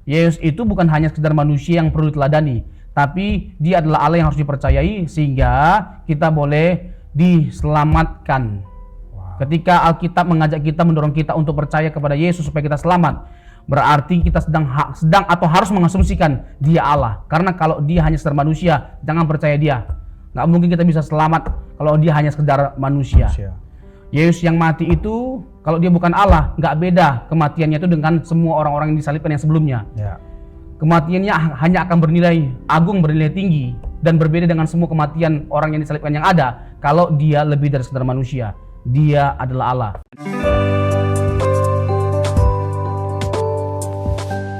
Yesus itu bukan hanya sekedar manusia yang perlu diteladani, tapi dia adalah Allah yang harus dipercayai sehingga kita boleh diselamatkan. Ketika Alkitab mengajak kita, mendorong kita untuk percaya kepada Yesus supaya kita selamat, berarti kita sedang atau harus mengasumsikan dia Allah. Karena kalau dia hanya sekedar manusia, jangan percaya dia. Nggak mungkin kita bisa selamat kalau dia hanya sekedar manusia. Yesus yang mati itu, kalau dia bukan Allah, nggak beda kematiannya itu dengan semua orang-orang yang disalibkan yang sebelumnya. Kematiannya hanya akan bernilai agung, bernilai tinggi, dan berbeda dengan semua kematian orang yang disalibkan yang ada kalau dia lebih dari sekedar manusia. Dia adalah Allah.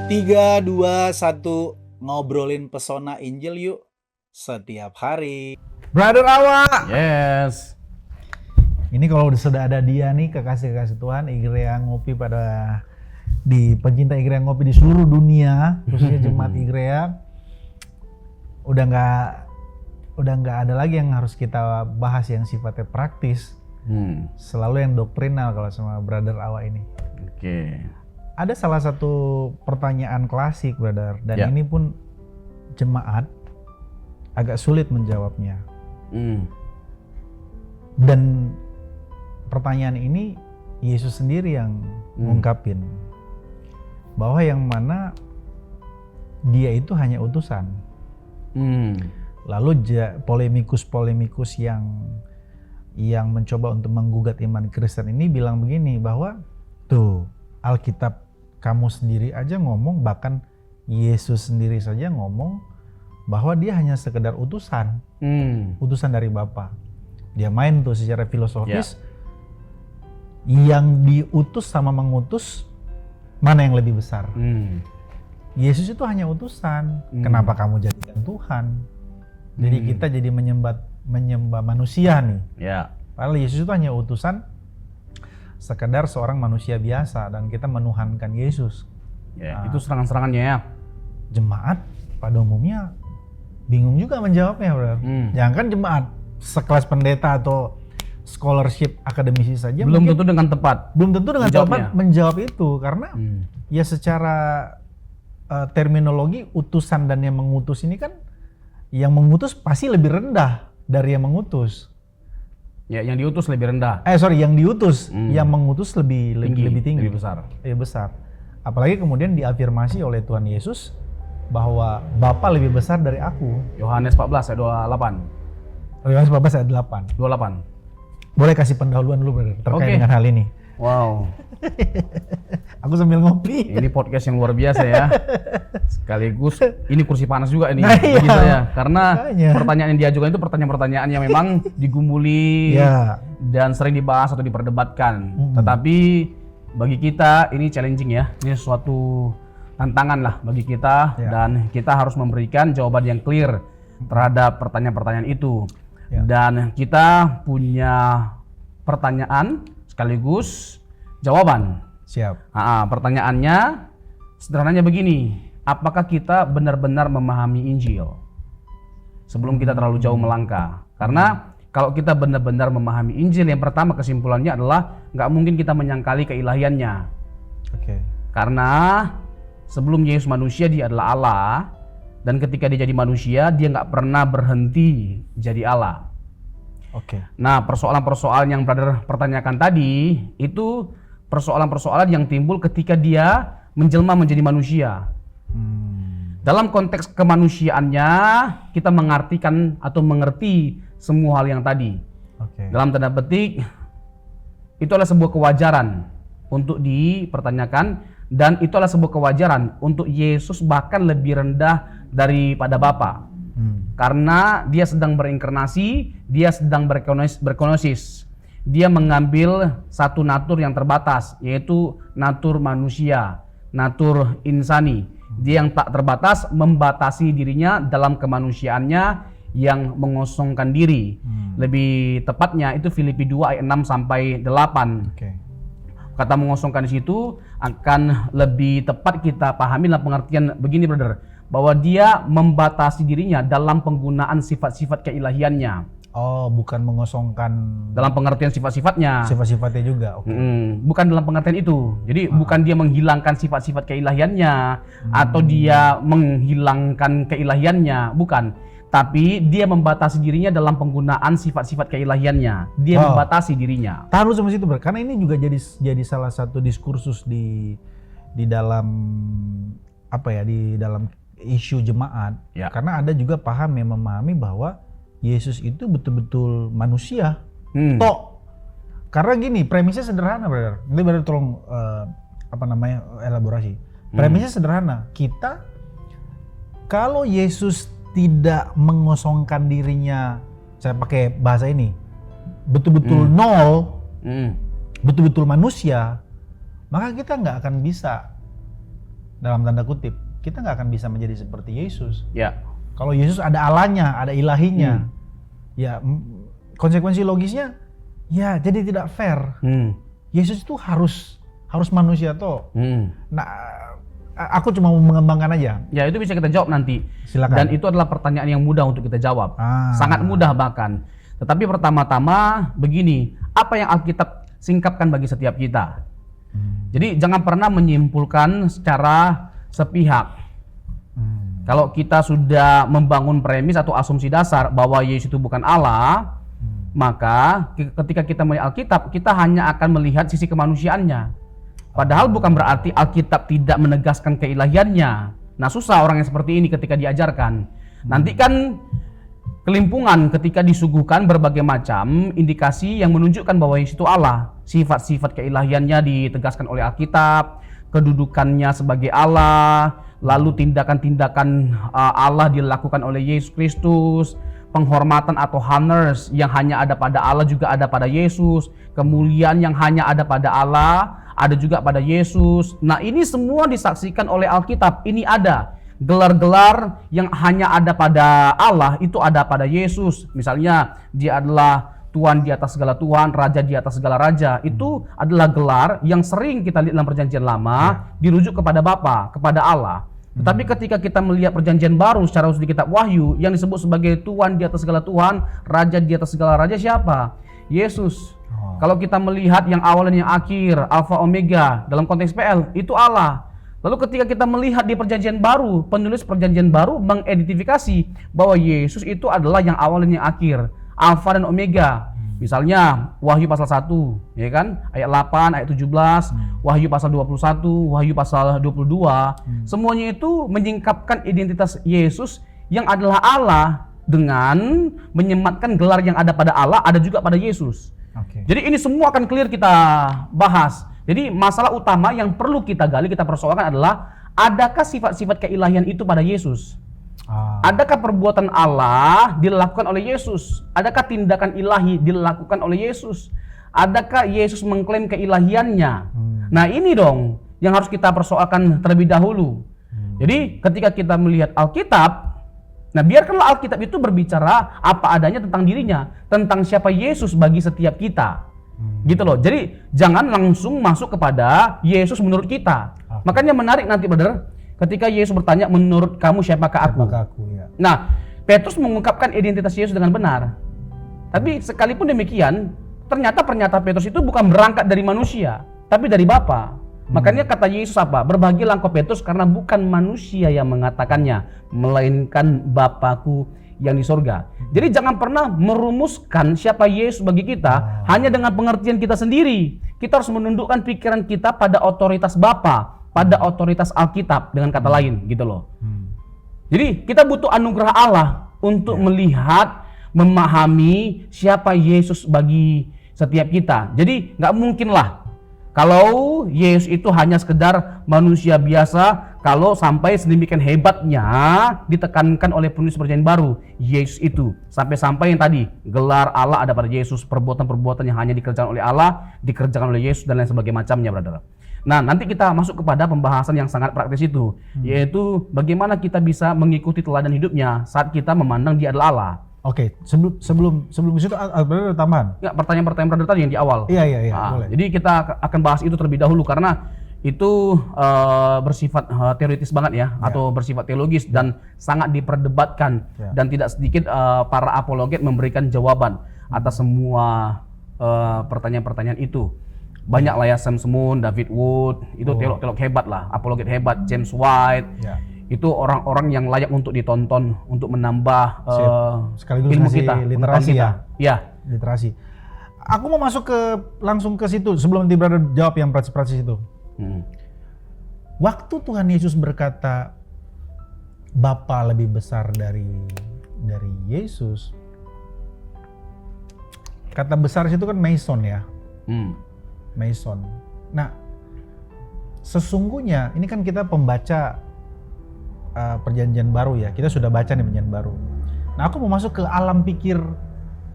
3, 2, 1, ngobrolin pesona Injil yuk setiap hari. Brother Awa. Yes. Ini kalau sudah ada dia nih, kekasih-kekasih Tuhan, Igrea Ngopi di pencinta Igrea Ngopi di seluruh dunia, khususnya jemaat Igrea, udah nggak ada lagi yang harus kita bahas yang sifatnya praktis. Selalu yang doktrinal kalau sama Brother Awa ini. Oke. Ada salah satu pertanyaan klasik, Brother, dan ini pun jemaat agak sulit menjawabnya. Dan pertanyaan ini Yesus sendiri yang ngungkapin bahwa yang mana dia itu hanya utusan. Lalu polemikus yang mencoba untuk menggugat iman Kristen ini bilang begini, bahwa tuh Alkitab kamu sendiri aja ngomong, bahkan Yesus sendiri saja ngomong bahwa dia hanya sekedar utusan, utusan dari Bapa. Dia main tuh secara filosofis, yang diutus sama mengutus mana yang lebih besar? Yesus itu hanya utusan, kenapa kamu jadikan Tuhan? Jadi kita jadi menyembah manusia nih. Padahal Yesus itu hanya utusan, sekedar seorang manusia biasa, dan kita menuhankan Yesus. Itu serangan-serangannya ya. Jemaat pada umumnya bingung juga menjawabnya, Bro. Jangan kan jemaat sekelas pendeta atau scholarship akademisi saja belum tentu dengan tepat menjawab itu, karena ya secara terminologi utusan dan yang mengutus ini kan, yang mengutus pasti lebih rendah dari yang mengutus. Yang diutus lebih rendah. Yang diutus, yang mengutus lebih tinggi, lebih besar. Apalagi kemudian diafirmasi oleh Tuhan Yesus bahwa Bapa lebih besar dari aku. Yohanes 14 ayat 28. Yohanes 14 ayat 28. Boleh kasih pendahuluan dulu, Brother, terkait dengan hal ini. Wow. Aku sambil ngopi. Ini podcast yang luar biasa ya. Sekaligus ini kursi panas juga ini bagi saya, karena pertanyaan yang diajukan itu pertanyaan-pertanyaan yang memang digumuli dan sering dibahas atau diperdebatkan. Tetapi bagi kita ini challenging ya. Ini suatu tantangan lah bagi kita, dan kita harus memberikan jawaban yang clear terhadap pertanyaan-pertanyaan itu. Dan kita punya pertanyaan sekaligus jawaban. Siap. Pertanyaannya sederhananya begini, apakah kita benar-benar memahami Injil? Sebelum kita terlalu jauh melangkah, karena kalau kita benar-benar memahami Injil, yang pertama kesimpulannya adalah nggak mungkin kita menyangkali keilahiannya. Karena sebelum Yesus manusia, dia adalah Allah, dan ketika dia jadi manusia, dia nggak pernah berhenti jadi Allah. Nah, persoalan-persoalan yang Brother pertanyakan tadi itu persoalan-persoalan yang timbul ketika dia menjelma menjadi manusia. Dalam konteks kemanusiaannya, kita mengartikan atau mengerti semua hal yang tadi. Dalam tanda petik, itu adalah sebuah kewajaran untuk dipertanyakan, dan itu adalah sebuah kewajaran untuk Yesus bahkan lebih rendah daripada Bapa. Karena dia sedang berinkarnasi, dia sedang berkenosis. Dia mengambil satu natur yang terbatas, yaitu natur manusia, natur insani. Dia yang tak terbatas membatasi dirinya dalam kemanusiaannya yang mengosongkan diri. Lebih tepatnya itu Filipi 2 ayat 6 sampai 8. Kata mengosongkan di situ akan lebih tepat kita pahami dalam pengertian begini, Brother, bahwa dia membatasi dirinya dalam penggunaan sifat-sifat keilahiannya. Oh, bukan mengosongkan dalam pengertian sifat-sifatnya. sifat-sifatnya juga. Oke. Bukan dalam pengertian itu. Jadi bukan dia menghilangkan sifat-sifat keilahiannya atau dia menghilangkan keilahiannya, bukan. Tapi dia membatasi dirinya dalam penggunaan sifat-sifat keilahiannya. Dia membatasi dirinya. Tahan dulu sampai situ, Bro. Karena ini juga jadi salah satu diskursus di dalam apa ya, di dalam isu jemaat. Ya. Karena ada juga paham yang memahami bahwa Yesus itu betul-betul manusia. Toh. Karena gini, premisnya sederhana, Brother. Nanti Brother tolong elaborasi. Premisnya sederhana. Kita kalau Yesus tidak mengosongkan dirinya, saya pakai bahasa ini, betul-betul nol, betul-betul manusia, maka kita nggak akan bisa, dalam tanda kutip, kita nggak akan bisa menjadi seperti Yesus. Ya. Kalau Yesus ada Allahnya, ada ilahinya, ya konsekuensi logisnya, ya jadi tidak fair. Yesus itu harus manusia toh. Nah, aku cuma mau mengembangkan aja. Ya, itu bisa kita jawab nanti. Silakan. Dan itu adalah pertanyaan yang mudah untuk kita jawab. Sangat mudah bahkan. Tetapi pertama-tama begini, apa yang Alkitab singkapkan bagi setiap kita? Jadi jangan pernah menyimpulkan secara sepihak. Kalau kita sudah membangun premis atau asumsi dasar bahwa Yesus itu bukan Allah, maka ketika kita melihat Alkitab, kita hanya akan melihat sisi kemanusiaannya. Padahal bukan berarti Alkitab tidak menegaskan keilahiannya. Nah, susah orang yang seperti ini ketika diajarkan. Nanti kan kelimpungan ketika disuguhkan berbagai macam indikasi yang menunjukkan bahwa Yesus itu Allah. Sifat-sifat keilahiannya ditegaskan oleh Alkitab, kedudukannya sebagai Allah, lalu tindakan-tindakan Allah dilakukan oleh Yesus Kristus, penghormatan atau honors yang hanya ada pada Allah juga ada pada Yesus, kemuliaan yang hanya ada pada Allah ada juga pada Yesus. Nah, ini semua disaksikan oleh Alkitab. Ini ada gelar-gelar yang hanya ada pada Allah, itu ada pada Yesus. Misalnya dia adalah Tuhan di atas segala Tuhan, Raja di atas segala Raja. Itu adalah gelar yang sering kita lihat dalam Perjanjian Lama, dirujuk kepada Bapa, kepada Allah. Tetapi ketika kita melihat Perjanjian Baru secara khusus di kitab Wahyu yang disebut sebagai Tuhan di atas segala Tuhan, Raja di atas segala Raja, siapa? Yesus. Kalau kita melihat yang awal dan yang akhir, Alfa Omega dalam konteks PL, itu Allah. Lalu ketika kita melihat di Perjanjian Baru, penulis Perjanjian Baru mengidentifikasi bahwa Yesus itu adalah yang awal dan yang akhir, Alfa dan Omega. Misalnya Wahyu pasal 1, ya kan? Ayat 8, ayat 17, Wahyu pasal 21, Wahyu pasal 22. Semuanya itu menyingkapkan identitas Yesus yang adalah Allah dengan menyematkan gelar yang ada pada Allah ada juga pada Yesus. Jadi ini semua akan clear kita bahas. Jadi masalah utama yang perlu kita gali, kita persoalkan adalah adakah sifat-sifat keilahian itu pada Yesus? Adakah perbuatan Allah dilakukan oleh Yesus? Adakah tindakan ilahi dilakukan oleh Yesus? Adakah Yesus mengklaim keilahiannya? Nah, ini dong yang harus kita persoalkan terlebih dahulu. Jadi ketika kita melihat Alkitab, nah biarkanlah Alkitab itu berbicara apa adanya tentang dirinya, tentang siapa Yesus bagi setiap kita. Gitu loh. Jadi jangan langsung masuk kepada Yesus menurut kita. Makanya menarik nanti, brother, ketika Yesus bertanya, menurut kamu siapakah aku? Ya. Nah, Petrus mengungkapkan identitas Yesus dengan benar. Tapi sekalipun demikian, ternyata pernyataan Petrus itu bukan berangkat dari manusia, tapi dari Bapa. Makanya kata Yesus apa? Berbahagialah engkau Petrus karena bukan manusia yang mengatakannya, melainkan Bapakku yang di sorga. Jadi jangan pernah merumuskan siapa Yesus bagi kita hanya dengan pengertian kita sendiri. Kita harus menundukkan pikiran kita pada otoritas Bapa, pada otoritas Alkitab dengan kata lain, gitu loh. Jadi kita butuh anugerah Allah untuk melihat, memahami siapa Yesus bagi setiap kita. Jadi nggak mungkin lah kalau Yesus itu hanya sekedar manusia biasa, kalau sampai sedemikian hebatnya ditekankan oleh penulis Perjanjian Baru, Yesus itu sampai-sampai yang tadi gelar Allah ada pada Yesus, perbuatan-perbuatan yang hanya dikerjakan oleh Allah dikerjakan oleh Yesus dan lain sebagainya macamnya, brother. Nah, nanti kita masuk kepada pembahasan yang sangat praktis itu, yaitu bagaimana kita bisa mengikuti teladan hidupnya saat kita memandang Dia adalah Allah. Oke, sebelum situ ada tambahan. Ya, pertanyaan brother tadi yang di awal. Iya, Nah, boleh. jadi kita akan bahas itu terlebih dahulu karena itu bersifat teoritis banget ya, atau bersifat teologis dan sangat diperdebatkan, dan tidak sedikit para apologet memberikan jawaban atas semua pertanyaan-pertanyaan itu. Banyak lah ya, Sam Smoon, David Wood, itu teolog-teolog hebat lah, apologet hebat, James White, itu orang-orang yang layak untuk ditonton, untuk menambah sekaligus ilmu ngasih kita, literasi kita. Ya. Literasi. Aku mau masuk langsung ke situ sebelum nanti brother jawab yang praktis-praktis itu. Waktu Tuhan Yesus berkata Bapa lebih besar dari Yesus, kata besar itu kan meison ya. Meison. Nah, sesungguhnya ini kan kita pembaca perjanjian baru ya. Kita sudah baca nih perjanjian baru. Nah, aku mau masuk ke alam pikir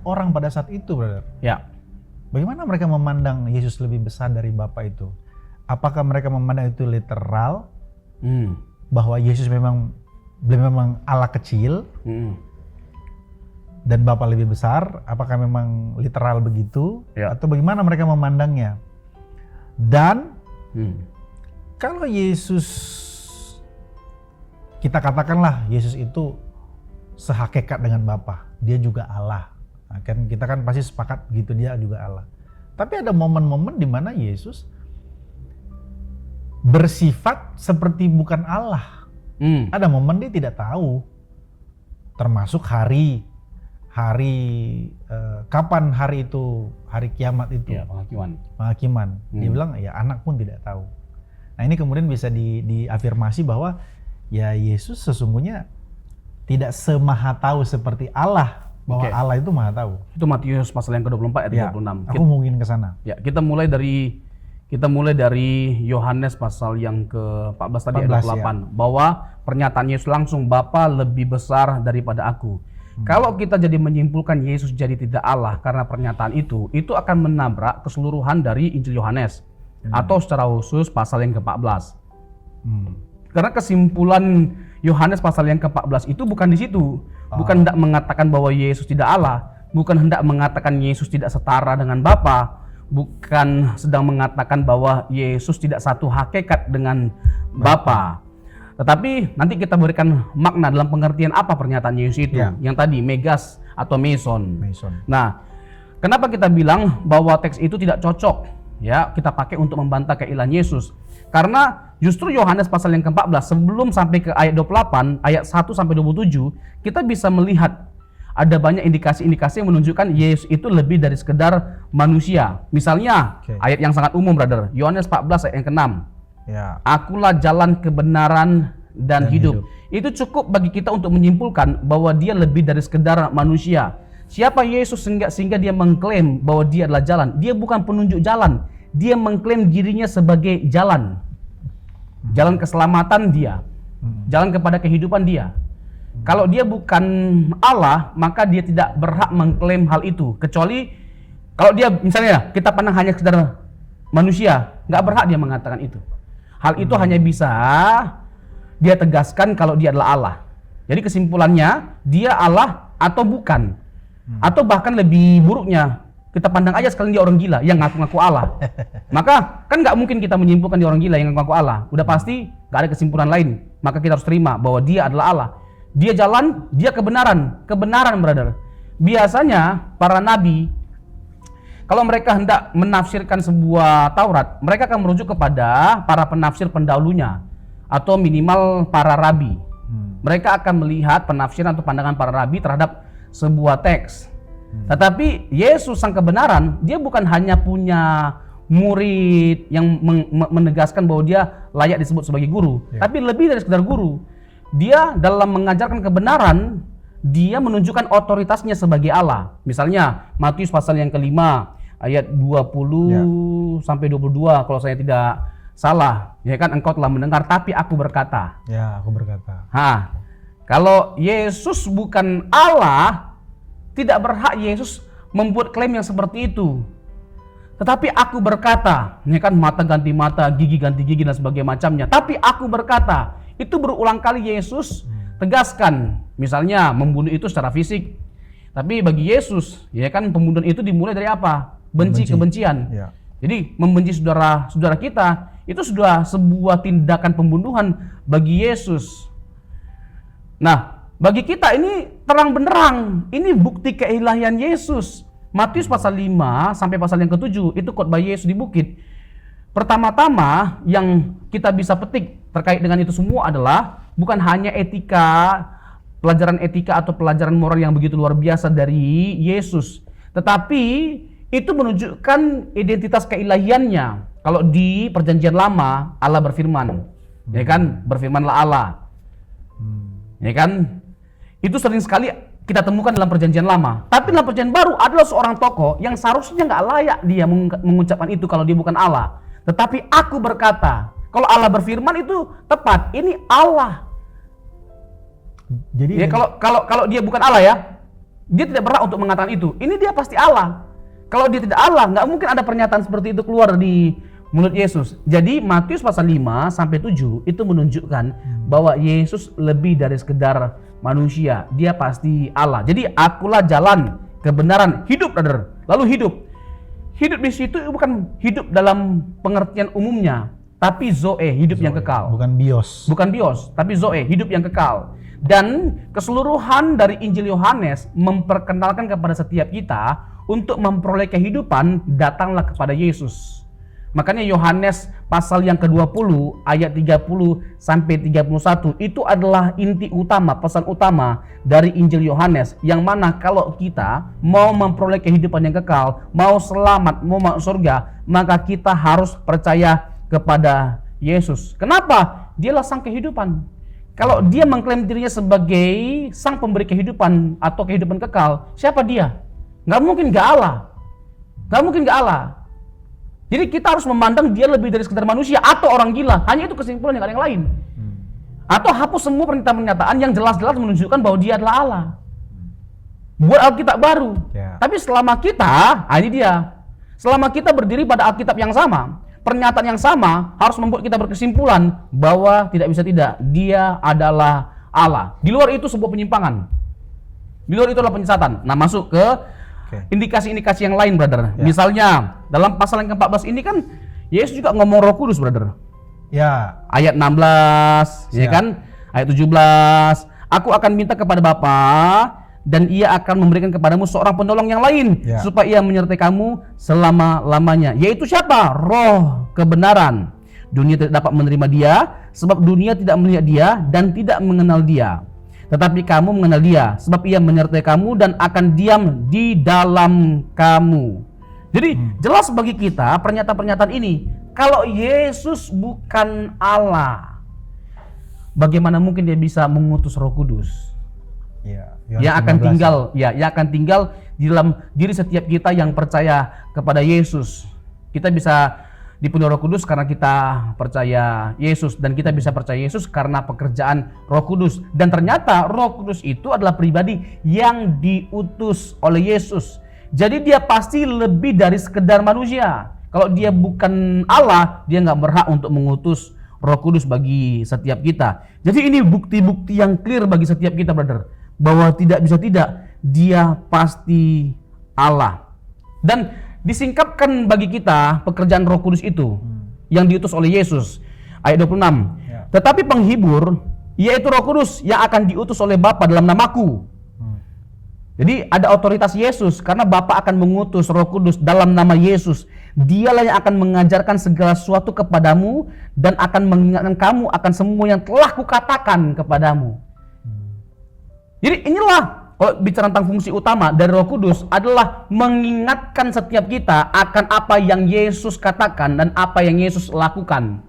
orang pada saat itu, brother. Ya. Bagaimana mereka memandang Yesus lebih besar dari Bapa itu? Apakah mereka memandang itu literal? Bahwa Yesus memang Allah kecil dan Bapa lebih besar? Apakah memang literal begitu? Atau bagaimana mereka memandangnya? Dan kalau Yesus, kita katakanlah Yesus itu sehakikat dengan Bapa, dia juga Allah. Nah, kan kita kan pasti sepakat gitu, dia juga Allah. Tapi ada momen-momen di mana Yesus bersifat seperti bukan Allah. Ada momen dia tidak tahu, termasuk hari kapan hari itu, hari kiamat itu, penghakiman. Dia bilang ya anak pun tidak tahu. Nah ini kemudian bisa diafirmasi bahwa ya Yesus sesungguhnya tidak semaha tahu seperti Allah, bahwa Allah itu maha tahu. Itu Matius pasal yang ke-24 ayat 36. Aku mungkin ke sana. Ya, kita mulai dari Yohanes pasal yang ke-14 tadi ayat 28, bahwa pernyataan Yesus langsung, Bapa lebih besar daripada aku. Kalau kita jadi menyimpulkan Yesus jadi tidak Allah karena pernyataan itu akan menabrak keseluruhan dari Injil Yohanes, atau secara khusus pasal yang ke-14. Karena kesimpulan Yohanes pasal yang ke-14 itu bukan di situ. Bukan hendak mengatakan bahwa Yesus tidak Allah, bukan hendak mengatakan Yesus tidak setara dengan Bapa, bukan sedang mengatakan bahwa Yesus tidak satu hakikat dengan Bapa. Tetapi nanti kita berikan makna dalam pengertian apa pernyataan Yesus itu. Yang tadi megas atau meson. Nah, kenapa kita bilang bahwa teks itu tidak cocok ya kita pakai untuk membantah keilahan Yesus? Karena justru Yohanes pasal yang ke-14 sebelum sampai ke ayat 28, ayat 1 sampai 27, kita bisa melihat ada banyak indikasi-indikasi yang menunjukkan Yesus itu lebih dari sekedar manusia. Misalnya ayat yang sangat umum, brother, Yohanes 14 ayat yang ke-6. Akulah jalan kebenaran dan hidup. Itu cukup bagi kita untuk menyimpulkan bahwa dia lebih dari sekedar manusia. Siapa Yesus sehingga dia mengklaim bahwa dia adalah jalan? Dia bukan penunjuk jalan. Dia mengklaim dirinya sebagai jalan. Jalan keselamatan dia. Jalan kepada kehidupan dia. Kalau dia bukan Allah, maka dia tidak berhak mengklaim hal itu. Kecuali kalau dia misalnya kita pandang hanya sekedar manusia, nggak berhak dia mengatakan itu. Hal itu hanya bisa dia tegaskan kalau dia adalah Allah. Jadi kesimpulannya dia Allah atau bukan. Atau bahkan lebih buruknya, kita pandang aja sekalian dia orang gila yang ngaku-ngaku Allah. Maka kan nggak mungkin kita menyimpulkan dia orang gila yang ngaku-ngaku Allah. Udah pasti nggak ada kesimpulan lain. Maka kita harus terima bahwa dia adalah Allah. Dia jalan, dia kebenaran. Kebenaran, brother. Biasanya para nabi, kalau mereka hendak menafsirkan sebuah Taurat, mereka akan merujuk kepada para penafsir pendahulunya atau minimal para rabi. Mereka akan melihat penafsiran atau pandangan para rabi terhadap sebuah teks. Tetapi Yesus sang kebenaran, dia bukan hanya punya murid yang menegaskan bahwa dia layak disebut sebagai guru, tapi lebih dari sekedar guru. Dia dalam mengajarkan kebenaran, dia menunjukkan otoritasnya sebagai Allah. Misalnya Matius pasal yang ke-5 ayat 20 sampai 22 kalau saya tidak salah, ya kan, engkau telah mendengar tapi aku berkata. Ya, aku berkata. Kalau Yesus bukan Allah, tidak berhak Yesus membuat klaim yang seperti itu. Tetapi aku berkata, ya kan, mata ganti mata, gigi ganti gigi dan sebagainya macamnya. Tapi aku berkata, itu berulang kali Yesus tegaskan. Misalnya membunuh itu secara fisik. Tapi bagi Yesus, ya kan, pembunuhan itu dimulai dari apa? Kebencian. Jadi membenci saudara kita itu sudah sebuah tindakan pembunuhan bagi Yesus. Nah, bagi kita ini terang benderang, ini bukti keilahian Yesus. Matius pasal 5 sampai pasal yang ke-7 itu khotbah Yesus di bukit. Pertama-tama yang kita bisa petik terkait dengan itu semua adalah bukan hanya etika, pelajaran etika atau pelajaran moral yang begitu luar biasa dari Yesus, tetapi itu menunjukkan identitas keilahiannya. Kalau di perjanjian lama Allah berfirman, ya kan, berfirmanlah Allah, ya kan, itu sering sekali kita temukan dalam perjanjian lama. Tapi dalam perjanjian baru adalah seorang tokoh yang seharusnya nggak layak dia mengucapkan itu kalau dia bukan Allah. Tetapi aku berkata, kalau Allah berfirman itu tepat. Ini Allah. Jadi Ya, kalau dia bukan Allah ya, dia tidak berhak untuk mengatakan itu. Ini dia pasti Allah. Kalau dia tidak Allah, nggak mungkin ada pernyataan seperti itu keluar di mulut Yesus. Jadi Matius pasal 5 sampai 7 itu menunjukkan bahwa Yesus lebih dari sekedar manusia. Dia pasti Allah. Jadi akulah jalan, kebenaran, hidup, brother. Lalu hidup. Hidup di situ bukan hidup dalam pengertian umumnya, tapi zoe, hidup yang kekal. bukan bios. Bukan bios, tapi zoe, hidup yang kekal. Dan keseluruhan dari Injil Yohanes memperkenalkan kepada setiap kita untuk memperoleh kehidupan, datanglah kepada Yesus. Makanya Yohanes pasal yang ke-20 ayat 30 sampai 31 itu adalah inti utama, pesan utama dari Injil Yohanes, yang mana kalau kita mau memperoleh kehidupan yang kekal, mau selamat, mau masuk surga, maka kita harus percaya kepada Yesus. Kenapa? Dialah sang kehidupan. Kalau dia mengklaim dirinya sebagai sang pemberi kehidupan atau kehidupan kekal, siapa dia? Nggak mungkin nggak Allah. Nggak mungkin nggak Allah. Jadi kita harus memandang dia lebih dari sekedar manusia atau orang gila. Hanya itu kesimpulan, yang ada yang lain. Atau hapus semua pernyataan-pernyataan yang jelas-jelas menunjukkan bahwa dia adalah Allah. Buat Alkitab baru. Ya. Tapi selama kita, ini dia. Selama kita berdiri pada Alkitab yang sama, pernyataan yang sama harus membuat kita berkesimpulan bahwa tidak bisa tidak, dia adalah Allah. Di luar itu sebuah penyimpangan. Di luar itu adalah penyesatan. Nah, masuk ke indikasi-indikasi yang lain, brother. Ya. Misalnya dalam pasal yang ke-14 ini kan Yesus juga ngomong Roh Kudus, brother. Ya. Ayat 16, ya Siap. kan? Ayat 17, aku akan minta kepada Bapa dan ia akan memberikan kepadamu seorang penolong yang lain, Ya. supaya ia menyertai kamu selama-lamanya. Yaitu siapa? Roh kebenaran. Dunia tidak dapat menerima dia, sebab dunia tidak melihat dia dan tidak mengenal dia. Tetapi kamu mengenal dia, sebab ia menyertai kamu dan akan diam di dalam kamu. Jadi jelas bagi kita pernyataan-pernyataan ini, kalau Yesus bukan Allah, bagaimana mungkin dia bisa mengutus Roh Kudus Ya. yang akan tinggal, yang akan tinggal di dalam diri setiap kita yang percaya kepada Yesus. Kita bisa dipenuhi Roh Kudus karena kita percaya Yesus, dan kita bisa percaya Yesus karena pekerjaan Roh Kudus. Dan ternyata Roh Kudus itu adalah pribadi yang diutus oleh Yesus. Jadi dia pasti lebih dari sekedar manusia. Kalau dia bukan Allah, dia nggak berhak untuk mengutus Roh Kudus bagi setiap kita. Jadi ini bukti-bukti yang clear bagi setiap kita, brother, bahwa tidak bisa tidak, dia pasti Allah. Dan disingkapkan bagi kita pekerjaan Roh Kudus itu yang diutus oleh Yesus. Ayat 26. Ya. Tetapi penghibur, yaitu Roh Kudus yang akan diutus oleh Bapa dalam namaku. Jadi ada otoritas Yesus karena Bapa akan mengutus Roh Kudus dalam nama Yesus. Dialah yang akan mengajarkan segala sesuatu kepadamu dan akan mengingatkan kamu akan semua yang telah kukatakan kepadamu. Jadi inilah, kalau bicara tentang fungsi utama dari Roh Kudus adalah mengingatkan setiap kita akan apa yang Yesus katakan dan apa yang Yesus lakukan.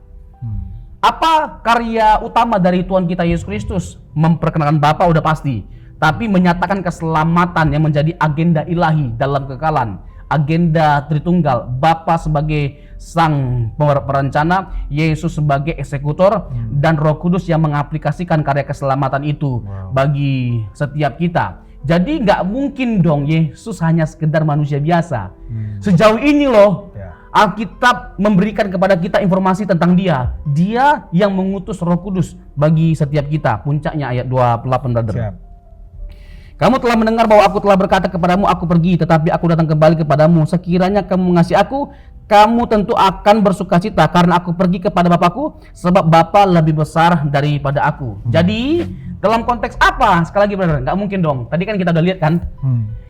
Apa karya utama dari Tuhan kita Yesus Kristus? Memperkenalkan Bapa udah pasti, tapi menyatakan keselamatan yang menjadi agenda ilahi dalam kekalan. Agenda Tritunggal, Bapa sebagai sang perencana, Yesus sebagai eksekutor, dan Roh Kudus yang mengaplikasikan karya keselamatan itu bagi setiap kita. Jadi nggak mungkin dong Yesus hanya sekedar manusia biasa. Sejauh ini loh, Alkitab memberikan kepada kita informasi tentang dia. Dia yang mengutus Roh Kudus bagi setiap kita. Puncaknya ayat 28, brother. Siap. Kamu telah mendengar bahwa aku telah berkata kepadamu, aku pergi, tetapi aku datang kembali kepadamu. Sekiranya kamu mengasihi aku, kamu tentu akan bersukacita karena aku pergi kepada Bapakku, sebab Bapa lebih besar daripada aku. Jadi dalam konteks apa? Sekali lagi brother, nggak mungkin dong. Tadi kan kita udah lihat kan,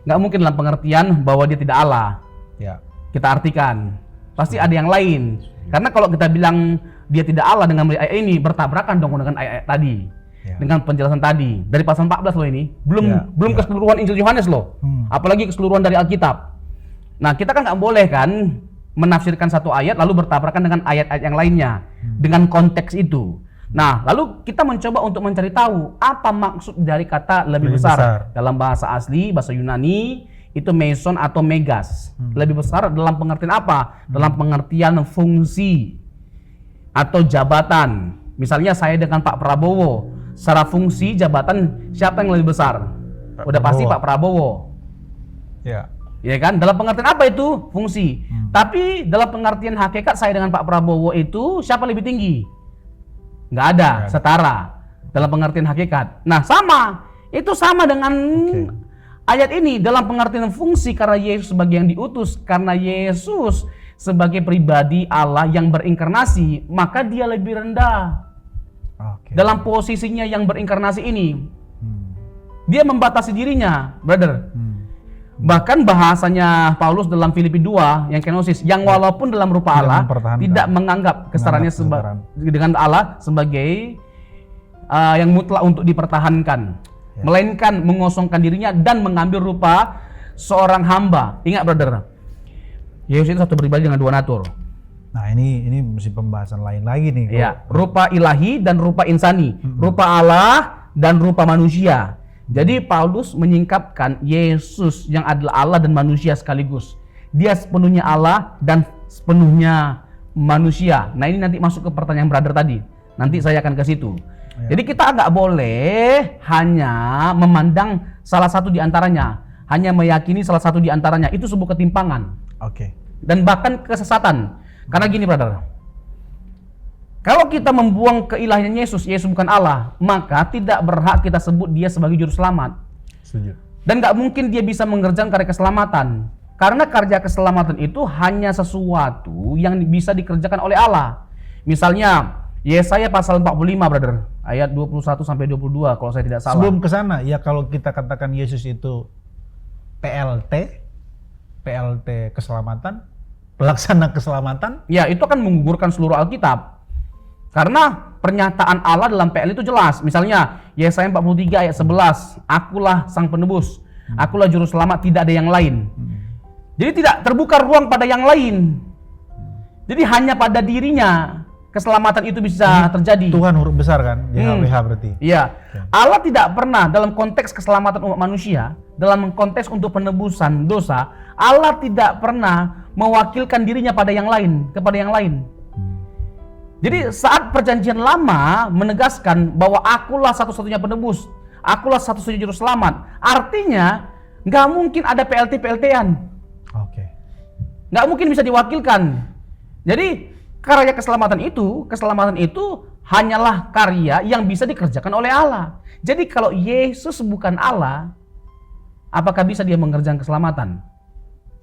nggak mungkin dalam pengertian bahwa dia tidak Allah. Ya. Kita artikan, pasti ada yang lain. Karena kalau kita bilang dia tidak Allah dengan melihat ayat ini, bertabrakan dong dengan ayat tadi. Ya. Dengan penjelasan tadi dari pasal 14 loh ini, belum Ya. keseluruhan Injil Yohanes loh, apalagi keseluruhan dari Alkitab. Nah kita kan nggak boleh kan menafsirkan satu ayat lalu bertabrakan dengan ayat-ayat yang lainnya dengan konteks itu. Nah lalu kita mencoba untuk mencari tahu apa maksud dari kata lebih besar. Dalam bahasa asli, bahasa Yunani itu meson atau megas. Lebih besar dalam pengertian apa? Dalam pengertian fungsi atau jabatan. Misalnya saya dengan Pak Prabowo, secara fungsi jabatan siapa yang lebih besar? Udah pasti Pak Prabowo. Ya. Ya kan? Dalam pengertian apa itu? Fungsi. Tapi dalam pengertian hakikat saya dengan Pak Prabowo itu siapa lebih tinggi? Nggak ada, setara dalam pengertian hakikat. Nah, sama. Itu sama dengan ayat ini dalam pengertian fungsi karena Yesus sebagai yang diutus, karena Yesus sebagai pribadi Allah yang berinkarnasi, maka dia lebih rendah. Dalam posisinya yang berinkarnasi ini, dia membatasi dirinya, brother. Bahkan bahasanya Paulus dalam Filipi 2 yang kenosis, yang walaupun dalam rupa Allah tidak menganggap kesetaranya dengan Allah sebagai yang mutlak untuk dipertahankan, melainkan mengosongkan dirinya dan mengambil rupa seorang hamba. Ingat brother, Yesus itu satu pribadi dengan dua natur. Nah ini mesti pembahasan lain lagi nih. Ya, rupa ilahi dan rupa insani, rupa Allah dan rupa manusia. Jadi Paulus menyingkapkan Yesus yang adalah Allah dan manusia sekaligus. Dia sepenuhnya Allah dan sepenuhnya manusia. Nah ini nanti masuk ke pertanyaan brother tadi. Nanti saya akan ke situ. Jadi kita nggak boleh hanya memandang salah satu di antaranya, hanya meyakini salah satu di antaranya. Itu sebuah ketimpangan. Dan bahkan kesesatan. Karena gini brother, kalau kita membuang keilahian Yesus, Yesus bukan Allah, maka tidak berhak kita sebut dia sebagai juru selamat. Setuju. Dan nggak mungkin dia bisa mengerjakan karya keselamatan. Karena karya keselamatan itu hanya sesuatu yang bisa dikerjakan oleh Allah. Misalnya Yesaya pasal 45 brother, ayat 21 sampai 22 kalau saya tidak salah. Sebelum ke sana, ya kalau kita katakan Yesus itu PLT keselamatan, pelaksana keselamatan, ya itu akan menggugurkan seluruh Alkitab. Karena pernyataan Allah dalam PL itu jelas. Misalnya Yesaya 43 ayat 11, akulah sang penebus, akulah juru selamat, tidak ada yang lain. Jadi tidak terbuka ruang pada yang lain. Jadi hanya pada dirinya keselamatan itu bisa terjadi. Tuhan huruf besar kan, YHWH berarti. Iya. Allah tidak pernah dalam konteks keselamatan umat manusia, dalam konteks untuk penebusan dosa, Allah tidak pernah mewakilkan dirinya pada yang lain, kepada yang lain. Jadi saat perjanjian lama menegaskan bahwa akulah satu-satunya penebus, akulah satu-satunya juru selamat, artinya nggak mungkin ada PLT-PLT-an. Nggak mungkin bisa diwakilkan. Jadi karya keselamatan itu hanyalah karya yang bisa dikerjakan oleh Allah. Jadi kalau Yesus bukan Allah, apakah bisa dia mengerjakan keselamatan?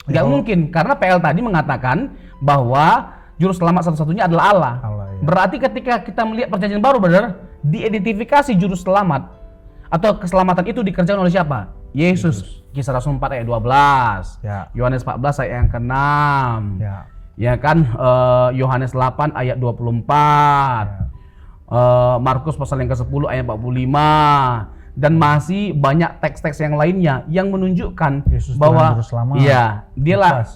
Nggak mungkin, karena PL tadi mengatakan bahwa juru selamat satu-satunya adalah Allah. Berarti ketika kita melihat perjanjian baru, brother, diidentifikasi juru selamat atau keselamatan itu dikerjakan oleh siapa? Yesus. Kisah Rasul 4 ayat 12. Yohanes 14 ayat yang ke-6. Ya kan, Yohanes 8 ayat 24. Markus pasal yang ke-10 ayat 45. Dan masih banyak teks-teks yang lainnya yang menunjukkan Yesus bahwa iya, dialah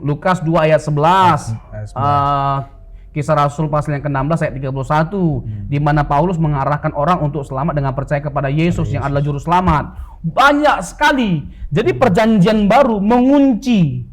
Lukas 2 ayat 11, Kisah Rasul pasal yang ke-16 ayat 31, di mana Paulus mengarahkan orang untuk selamat dengan percaya kepada Yesus yang adalah juru selamat. Banyak sekali. Jadi perjanjian baru mengunci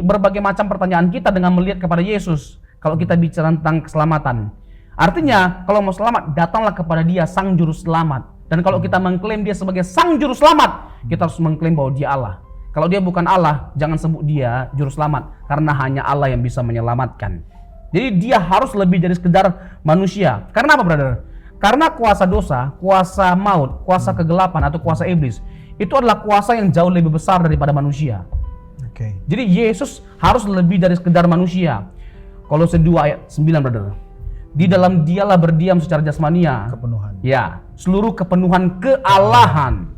berbagai macam pertanyaan kita dengan melihat kepada Yesus. Kalau kita bicara tentang keselamatan, artinya kalau mau selamat, datanglah kepada dia sang juru selamat. Dan kalau kita mengklaim dia sebagai sang juru selamat, kita harus mengklaim bahwa dia Allah. Kalau dia bukan Allah, jangan sebut dia juru selamat, karena hanya Allah yang bisa menyelamatkan. Jadi dia harus lebih dari sekedar manusia. Karena apa, brother? Karena kuasa dosa, kuasa maut, kuasa kegelapan atau kuasa iblis itu adalah kuasa yang jauh lebih besar daripada manusia. Oke. Jadi Yesus harus lebih dari sekedar manusia. Kolose 2 ayat 9, brother. Di dalam dialah berdiam secara jasmania. Kepenuhan. Ya, seluruh kepenuhan kealahan.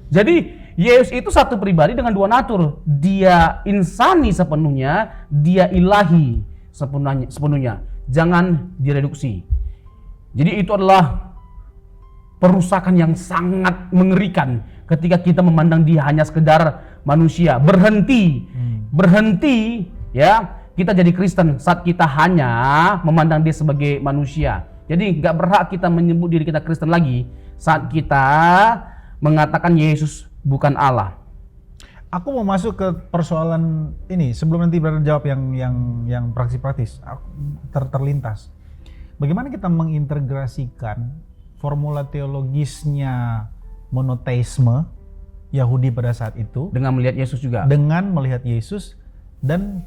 Jadi Yesus itu satu pribadi dengan dua natur. Dia insani sepenuhnya, dia ilahi sepenuhnya. Jangan direduksi. Jadi itu adalah perusakan yang sangat mengerikan ketika kita memandang dia hanya sekedar manusia. Berhenti ya, kita jadi Kristen saat kita hanya memandang dia sebagai manusia. Jadi nggak berhak kita menyebut diri kita Kristen lagi saat kita mengatakan Yesus bukan Allah. Aku mau masuk ke persoalan ini sebelum nanti Brother jawab yang praktis-praktis. Terlintas. Bagaimana kita mengintegrasikan formula teologisnya monoteisme Yahudi pada saat itu Dengan melihat Yesus juga. dengan melihat Yesus dan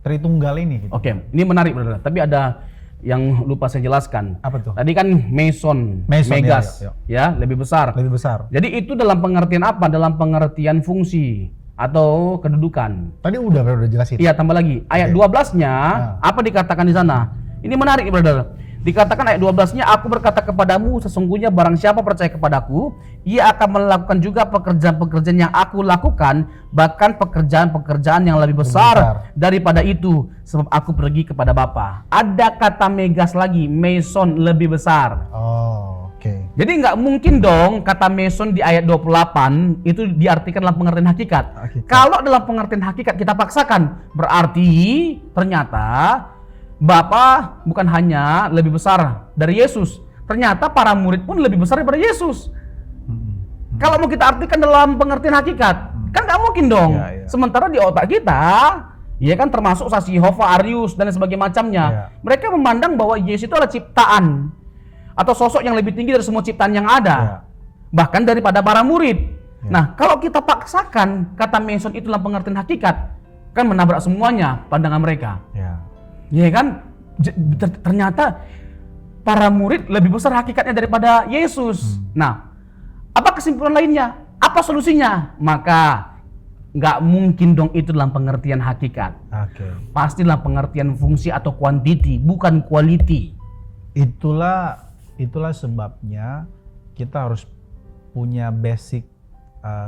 Tritunggal ini? Gitu. Oke, ini menarik, brother. Tapi ada yang lupa saya jelaskan. Apa tuh? Tadi kan Meson, Meson, Megas, ya. ya, lebih besar. Lebih besar. Jadi itu dalam pengertian apa? Dalam pengertian fungsi atau kedudukan. Tadi udah jelasin. Iya, tambah lagi. Ayat 12-nya, apa dikatakan di sana? Ini menarik, brother. Dikatakan ayat 12-nya, aku berkata kepadamu, sesungguhnya barang siapa percaya kepadaku, ia akan melakukan juga pekerjaan-pekerjaan yang aku lakukan, bahkan pekerjaan-pekerjaan yang lebih besar daripada itu, sebab aku pergi kepada Bapa. Ada kata Megas lagi, Meson, lebih besar. Oh, oke. Jadi nggak mungkin dong kata Meson di ayat 28 itu diartikan dalam pengertian hakikat. Kalau dalam pengertian hakikat kita paksakan, berarti ternyata Bapa bukan hanya lebih besar dari Yesus, ternyata para murid pun lebih besar daripada Yesus. Kalau mau kita artikan dalam pengertian hakikat, kan nggak mungkin dong. Sementara di otak kita, ya kan termasuk saksi Yehova, Arius dan sebagainya macamnya, mereka memandang bahwa Yesus itu adalah ciptaan atau sosok yang lebih tinggi dari semua ciptaan yang ada, bahkan daripada para murid. Nah, kalau kita paksakan kata Meson itu dalam pengertian hakikat, kan menabrak semuanya pandangan mereka. Ya kan, ternyata para murid lebih besar hakikatnya daripada Yesus. Nah, apa kesimpulan lainnya? Apa solusinya? Maka nggak mungkin dong itu dalam pengertian hakikat. Pasti dalam pengertian fungsi atau quantity, bukan quality. Itulah sebabnya kita harus punya basic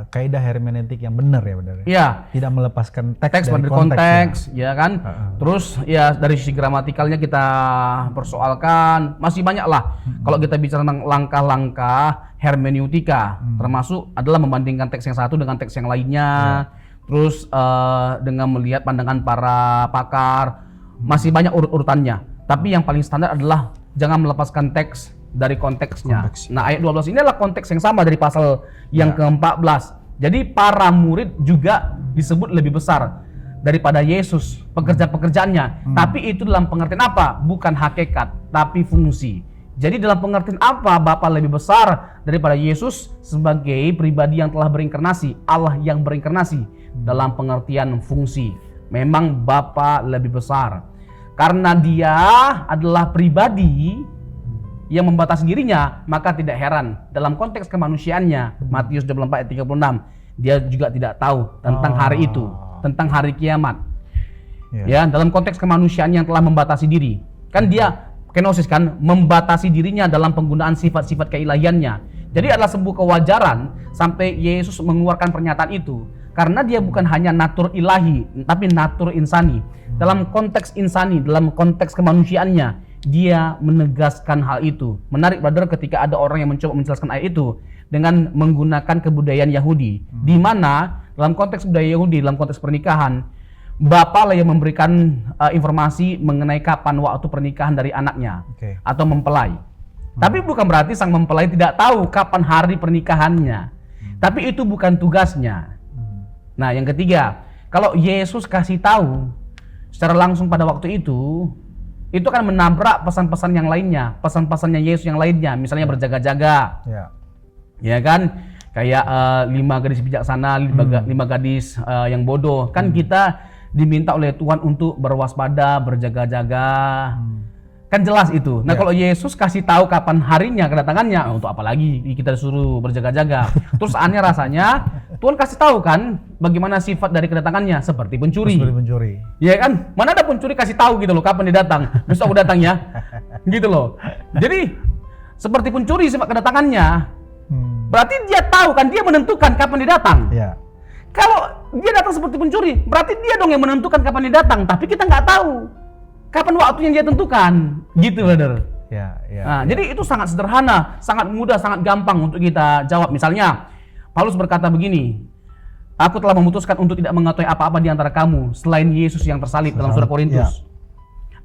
kaidah hermeneutik yang benar ya, benar. Iya. Tidak melepaskan Teks dari konteks, ya kan. Terus ya dari sisi gramatikalnya kita persoalkan, masih banyak lah. Kalau kita bicara tentang langkah-langkah hermeneutika, termasuk adalah membandingkan teks yang satu dengan teks yang lainnya. Terus dengan melihat pandangan para pakar, masih banyak urut-urutannya. Tapi yang paling standar adalah jangan melepaskan teks dari konteksnya. Nah, ayat 12 ini adalah konteks yang sama dari pasal yang ke-14. Jadi para murid juga disebut lebih besar daripada Yesus pekerjaan-pekerjaannya. Tapi itu dalam pengertian apa? Bukan hakikat, tapi fungsi. Jadi dalam pengertian apa Bapa lebih besar daripada Yesus sebagai pribadi yang telah berinkarnasi, Allah yang berinkarnasi. Dalam pengertian fungsi, memang Bapa lebih besar. Karena dia adalah pribadi yang membatasi dirinya, maka tidak heran dalam konteks kemanusiaannya, Matius 24 ayat 36, dia juga tidak tahu tentang hari itu, tentang hari kiamat. Ya, dalam konteks kemanusiaan yang telah membatasi diri, kan dia kenosis kan, membatasi dirinya dalam penggunaan sifat-sifat keilahiannya. Jadi adalah sebuah kewajaran sampai Yesus mengeluarkan pernyataan itu, karena dia bukan hanya natur ilahi, tapi natur insani. Dalam konteks insani, dalam konteks kemanusiaannya, dia menegaskan hal itu. Menarik, brother, ketika ada orang yang mencoba menjelaskan ayat itu dengan menggunakan kebudayaan Yahudi, di mana dalam konteks budaya Yahudi, dalam konteks pernikahan, Bapa lah yang memberikan informasi mengenai kapan waktu pernikahan dari anaknya atau mempelai. Tapi bukan berarti sang mempelai tidak tahu kapan hari pernikahannya. Tapi itu bukan tugasnya. Nah, yang ketiga, kalau Yesus kasih tahu secara langsung pada waktu itu kan menabrak pesan-pesan yang lainnya, pesan-pesannya Yesus yang lainnya, misalnya berjaga-jaga, ya kan, kayak 5 gadis bijaksana, 5 gadis yang bodoh, kan kita diminta oleh Tuhan untuk berwaspada, berjaga-jaga, Kan jelas itu. Nah, Ya. kalau Yesus kasih tahu kapan harinya kedatangannya, untuk apa lagi kita disuruh berjaga-jaga. Terus aneh rasanya, Tuhan kasih tahu kan bagaimana sifat dari kedatangannya, seperti pencuri. Seperti pencuri. Ya kan? Mana ada pencuri kasih tahu gitu loh kapan dia datang. Besok aku datang ya. Gitu loh. Jadi seperti pencuri sifat kedatangannya. Berarti dia tahu kan, dia menentukan kapan dia datang. Ya. Kalau dia datang seperti pencuri, berarti dia dong yang menentukan kapan dia datang, tapi kita nggak tahu kapan waktu yang dia tentukan. Gitu, brother. Ya, ya. Nah, jadi itu sangat sederhana, sangat mudah, sangat gampang untuk kita jawab. Misalnya, Paulus berkata begini, aku telah memutuskan untuk tidak mengetahui apa-apa di antara kamu selain Yesus yang tersalib dalam surah Korintus.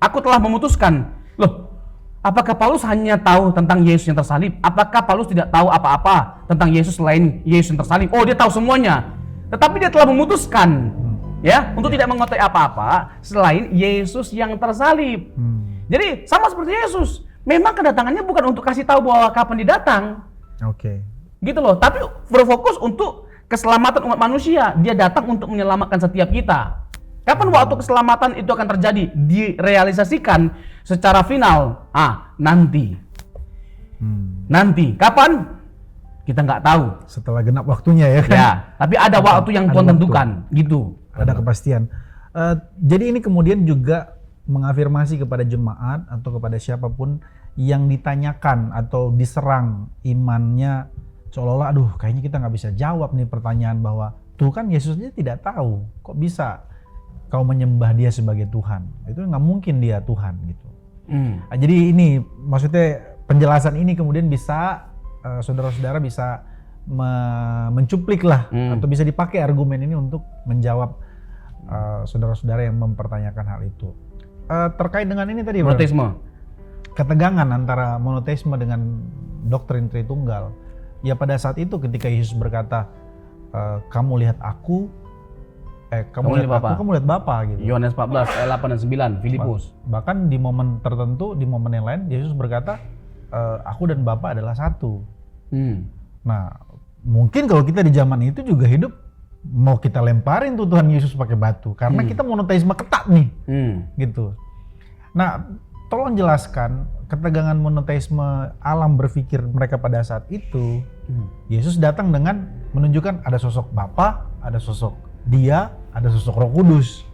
Aku telah memutuskan. Loh, apakah Paulus hanya tahu tentang Yesus yang tersalib? Apakah Paulus tidak tahu apa-apa tentang Yesus selain Yesus yang tersalib? Oh, dia tahu semuanya. Tetapi dia telah memutuskan ya untuk tidak mengetahui apa-apa selain Yesus yang tersalib. Jadi sama seperti Yesus. Memang kedatangannya bukan untuk kasih tahu bahwa kapan dia datang. Oke. Gitu loh, tapi berfokus untuk keselamatan umat manusia. Dia datang untuk menyelamatkan setiap kita. Kapan waktu keselamatan itu akan terjadi, direalisasikan secara final? Nanti. Nanti. Kapan? Kita nggak tahu. Setelah genap waktunya ya kan? Ya, tapi ada waktu yang Ada Tuhan waktu. tentukan, gitu. Ada kepastian. Jadi ini kemudian juga mengafirmasi kepada jemaat atau kepada siapapun yang ditanyakan atau diserang imannya, seolah-olah aduh kayaknya kita nggak bisa jawab nih pertanyaan bahwa tuh kan Yesusnya tidak tahu, kok bisa kau menyembah dia sebagai Tuhan? Itu nggak mungkin dia Tuhan gitu. Jadi ini maksudnya penjelasan ini kemudian bisa saudara-saudara bisa mencuplik lah atau bisa dipakai argumen ini untuk menjawab saudara-saudara yang mempertanyakan hal itu. Terkait dengan ini tadi, Monoteisme. ketegangan antara monoteisme dengan doktrin Tritunggal. Ya pada saat itu ketika Yesus berkata, kamu lihat aku, kamu lihat aku, kamu lihat Bapa gitu. Yohanes 14 ayat 8 dan 9, Filipus. Bahkan di momen tertentu, di momen yang lain, Yesus berkata, aku dan Bapa adalah satu. Nah, mungkin kalau kita di zaman itu juga hidup, mau kita lemparin tuh Tuhan Yesus pakai batu, karena kita monoteisme ketat nih, gitu. Nah, tolong jelaskan ketegangan monoteisme alam berpikir mereka pada saat itu. Yesus datang dengan menunjukkan ada sosok Bapa, ada sosok Dia, ada sosok Roh Kudus.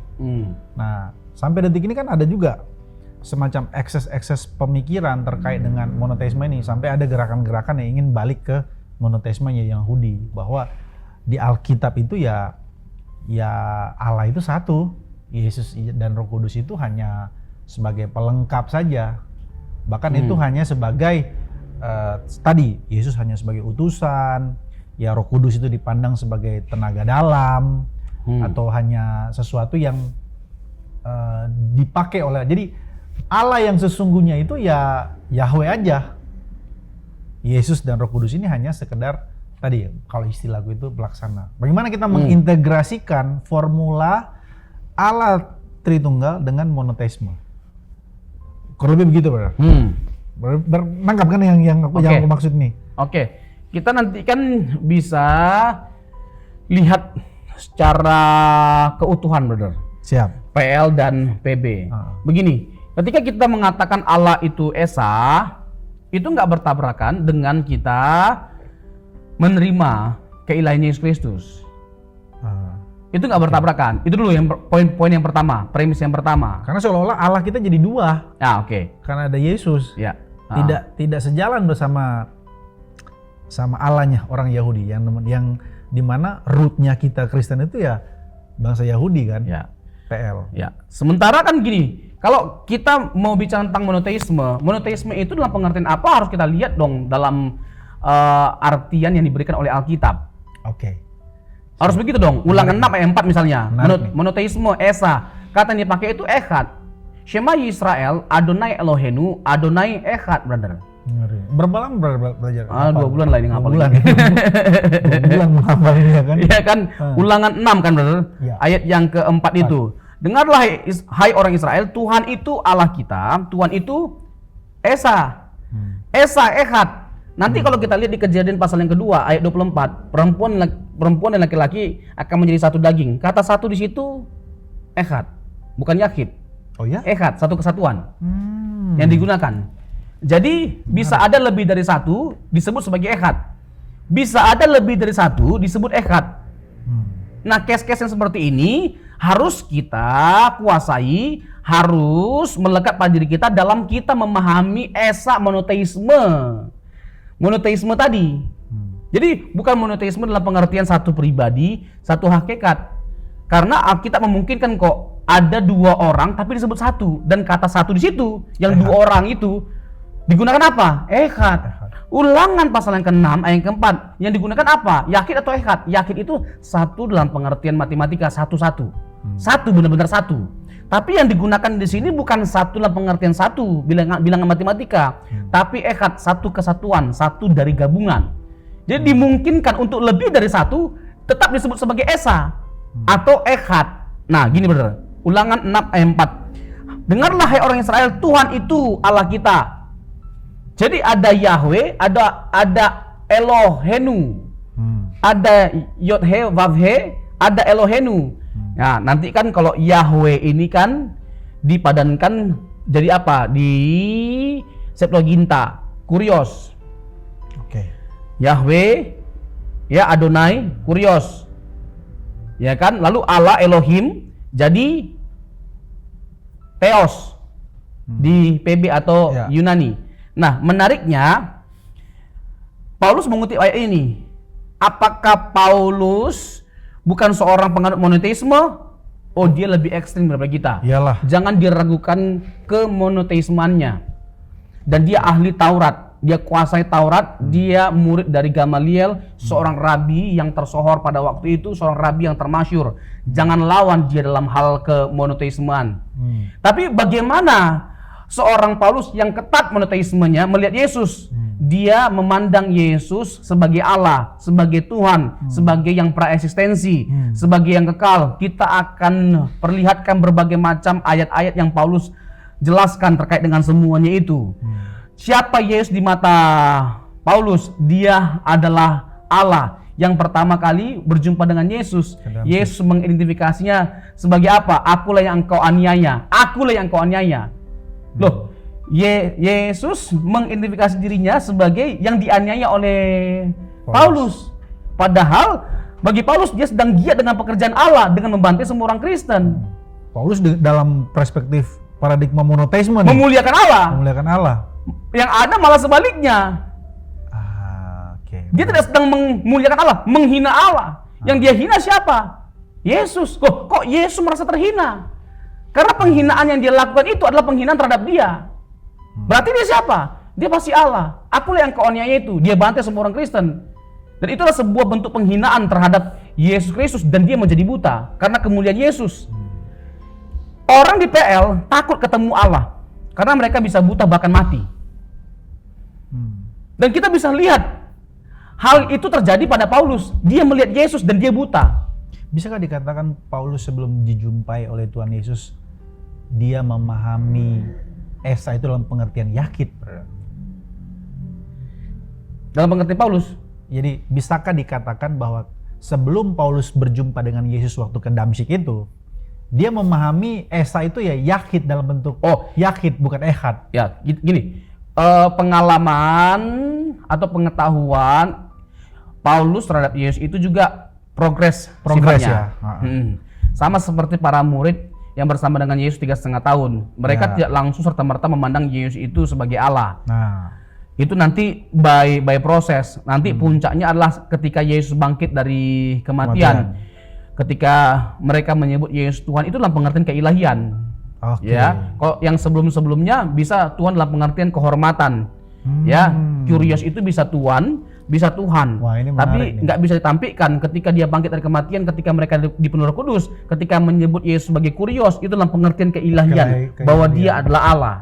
Nah, sampai detik ini kan ada juga semacam ekses-ekses pemikiran terkait dengan monoteisme ini, sampai ada gerakan-gerakan yang ingin balik ke monoteismenya Yahudi, bahwa di Alkitab itu ya Allah itu satu, Yesus dan Roh Kudus itu hanya sebagai pelengkap saja, bahkan itu hanya sebagai tadi Yesus hanya sebagai utusan, ya Roh Kudus itu dipandang sebagai tenaga dalam atau hanya sesuatu yang dipakai oleh, jadi Allah yang sesungguhnya itu ya Yahweh aja. Yesus dan Roh Kudus ini hanya sekedar tadi kalau istilahku itu pelaksana. Bagaimana kita mengintegrasikan formula Allah Tritunggal dengan monoteisme? Kurang lebih begitu, Bro. Nangkap kan yang aku maksud nih? Oke. Kita nanti kan bisa lihat secara keutuhan, brother. Siap. PL dan PB. Begini, ketika kita mengatakan Allah itu Esa, itu nggak bertabrakan dengan kita menerima keilahian Yesus Kristus. Itu nggak bertabrakan. Itu dulu yang poin yang pertama, premis yang pertama. Karena seolah-olah Allah kita jadi dua. Ya, oke. Karena ada Yesus. Ya. Tidak sejalan bersama Allahnya orang Yahudi yang dimana rootnya kita Kristen itu ya bangsa Yahudi kan. Ya. PL. Ya. Sementara kan gini, kalau kita mau bicara tentang monoteisme itu dalam pengertian apa harus kita lihat dong dalam artian yang diberikan oleh Alkitab. Oke. Harus begitu dong. Ulangan 6 ayat 4 misalnya. Monoteisme Esa. Kata yang dipakai itu Echad. Shema Yisrael, Adonai Elohenu, Adonai Echad, brother. Berapa lama belajar? 2 bulan lah ini ngapal. 2 bulan. 2 bulan menghafal ini ya kan? Iya kan? Ulangan 6 kan, brother? Ya. Ayat yang keempat itu. Dengarlah hai orang Israel, Tuhan itu Allah kita, Tuhan itu Esa. Esa Echad. Nanti kalau kita lihat di Kejadian pasal yang kedua ayat 24, perempuan dan laki-laki akan menjadi satu daging. Kata satu di situ Echad, bukan Yahid. Oh ya? Echad, satu kesatuan. yang digunakan. Jadi bisa ada lebih dari satu disebut sebagai echad. Bisa ada lebih dari satu disebut echad. Nah, case-case yang seperti ini harus kita kuasai, harus melekat pada diri kita dalam kita memahami esa monoteisme. Monoteisme tadi. Jadi bukan monoteisme dalam pengertian satu pribadi, satu hakikat. Karena Alkitab memungkinkan kok ada dua orang tapi disebut satu, dan kata satu di situ yang dua orang itu digunakan apa? Echad. Ulangan pasal yang ke-6 ayat yang ke-4 yang digunakan apa? Yakid atau echad? Yakid itu satu dalam pengertian matematika, satu-satu. Satu, benar-benar satu. Tapi yang digunakan di sini bukan satu dalam pengertian satu bilangan matematika, tapi echad, satu kesatuan, satu dari gabungan. Jadi dimungkinkan untuk lebih dari satu tetap disebut sebagai esa atau echad. Nah, gini benar. Ulangan 6 ayat 4. Dengarlah hai orang Israel, Tuhan itu Allah kita. Jadi ada Yahweh, ada Elohenu, ada Yodhe, Vavhe, ada Elohenu. Nah, nanti kan kalau Yahweh ini kan dipadankan jadi apa? Di Septuaginta, Kurios. Oke. Yahweh, ya Adonai, Kurios. Ya kan? Lalu Allah Elohim jadi Theos di PB atau Yunani. Nah, menariknya Paulus mengutip ayat ini. Apakah Paulus bukan seorang penganut monoteisme? Oh, dia lebih ekstrim daripada kita. Iyalah. Jangan diragukan kemonoteismannya. Dan dia ahli Taurat, dia kuasai Taurat, dia murid dari Gamaliel, seorang rabi yang tersohor pada waktu itu, seorang rabi yang termasyur. Jangan lawan dia dalam hal kemonoteisman. Tapi bagaimana seorang Paulus yang ketat monoteismenya melihat Yesus? Dia memandang Yesus sebagai Allah, sebagai Tuhan, sebagai yang praeksistensi, sebagai yang kekal. Kita akan perlihatkan berbagai macam ayat-ayat yang Paulus jelaskan terkait dengan semuanya itu. Siapa Yesus di mata Paulus? Dia adalah Allah yang pertama kali berjumpa dengan Yesus. Yesus mengidentifikasinya sebagai apa? Akulah yang engkau aniaya. Akulah yang engkau aniaya. Loh, Yesus mengidentifikasi dirinya sebagai yang dianiaya oleh Paulus. Padahal bagi Paulus dia sedang giat dengan pekerjaan Allah dengan membantai semua orang Kristen. Paulus dalam perspektif paradigma monoteisme nih, Memuliakan Allah. memuliakan Allah. Yang ada malah sebaliknya. Oke. Dia tidak sedang memuliakan Allah, menghina Allah. Yang dia hina siapa? Yesus. Kok Yesus merasa terhina? Karena penghinaan yang dia lakukan itu adalah penghinaan terhadap dia. Berarti dia siapa? Dia pasti Allah. Akulah yang kau aniaya itu. Dia bantai semua orang Kristen. Dan itulah sebuah bentuk penghinaan terhadap Yesus Kristus, dan dia menjadi buta karena kemuliaan Yesus. Orang di PL takut ketemu Allah karena mereka bisa buta bahkan mati. Dan kita bisa lihat hal itu terjadi pada Paulus. Dia melihat Yesus dan dia buta. Bisakah dikatakan Paulus sebelum dijumpai oleh Tuhan Yesus, dia memahami esa itu dalam pengertian yakid? Dalam pengertian Paulus? Jadi bisakah dikatakan bahwa sebelum Paulus berjumpa dengan Yesus waktu ke Damsyik itu, dia memahami esa itu ya yakid dalam bentuk yakid, bukan echad? Ya, gini. Pengalaman atau pengetahuan Paulus terhadap Yesus itu juga progres sifatnya. Ya. Sama seperti para murid yang bersama dengan Yesus 3,5 tahun. Mereka tidak langsung serta-merta memandang Yesus itu sebagai Allah. Nah, itu nanti by proses. Nanti puncaknya adalah ketika Yesus bangkit dari kematian. Ketika mereka menyebut Yesus Tuhan, itu dalam pengertian keilahian. Ya, kalau yang sebelum-sebelumnya bisa Tuhan dalam pengertian kehormatan. Ya, Kyrios itu bisa Tuhan, bisa Tuhan. Wah, ini tapi nggak bisa ditampilkan ketika dia bangkit dari kematian, ketika mereka dipenuhi Roh Kudus, ketika menyebut Yesus sebagai Kyrios, itu dalam pengertian keilahian, bahwa dia adalah Allah.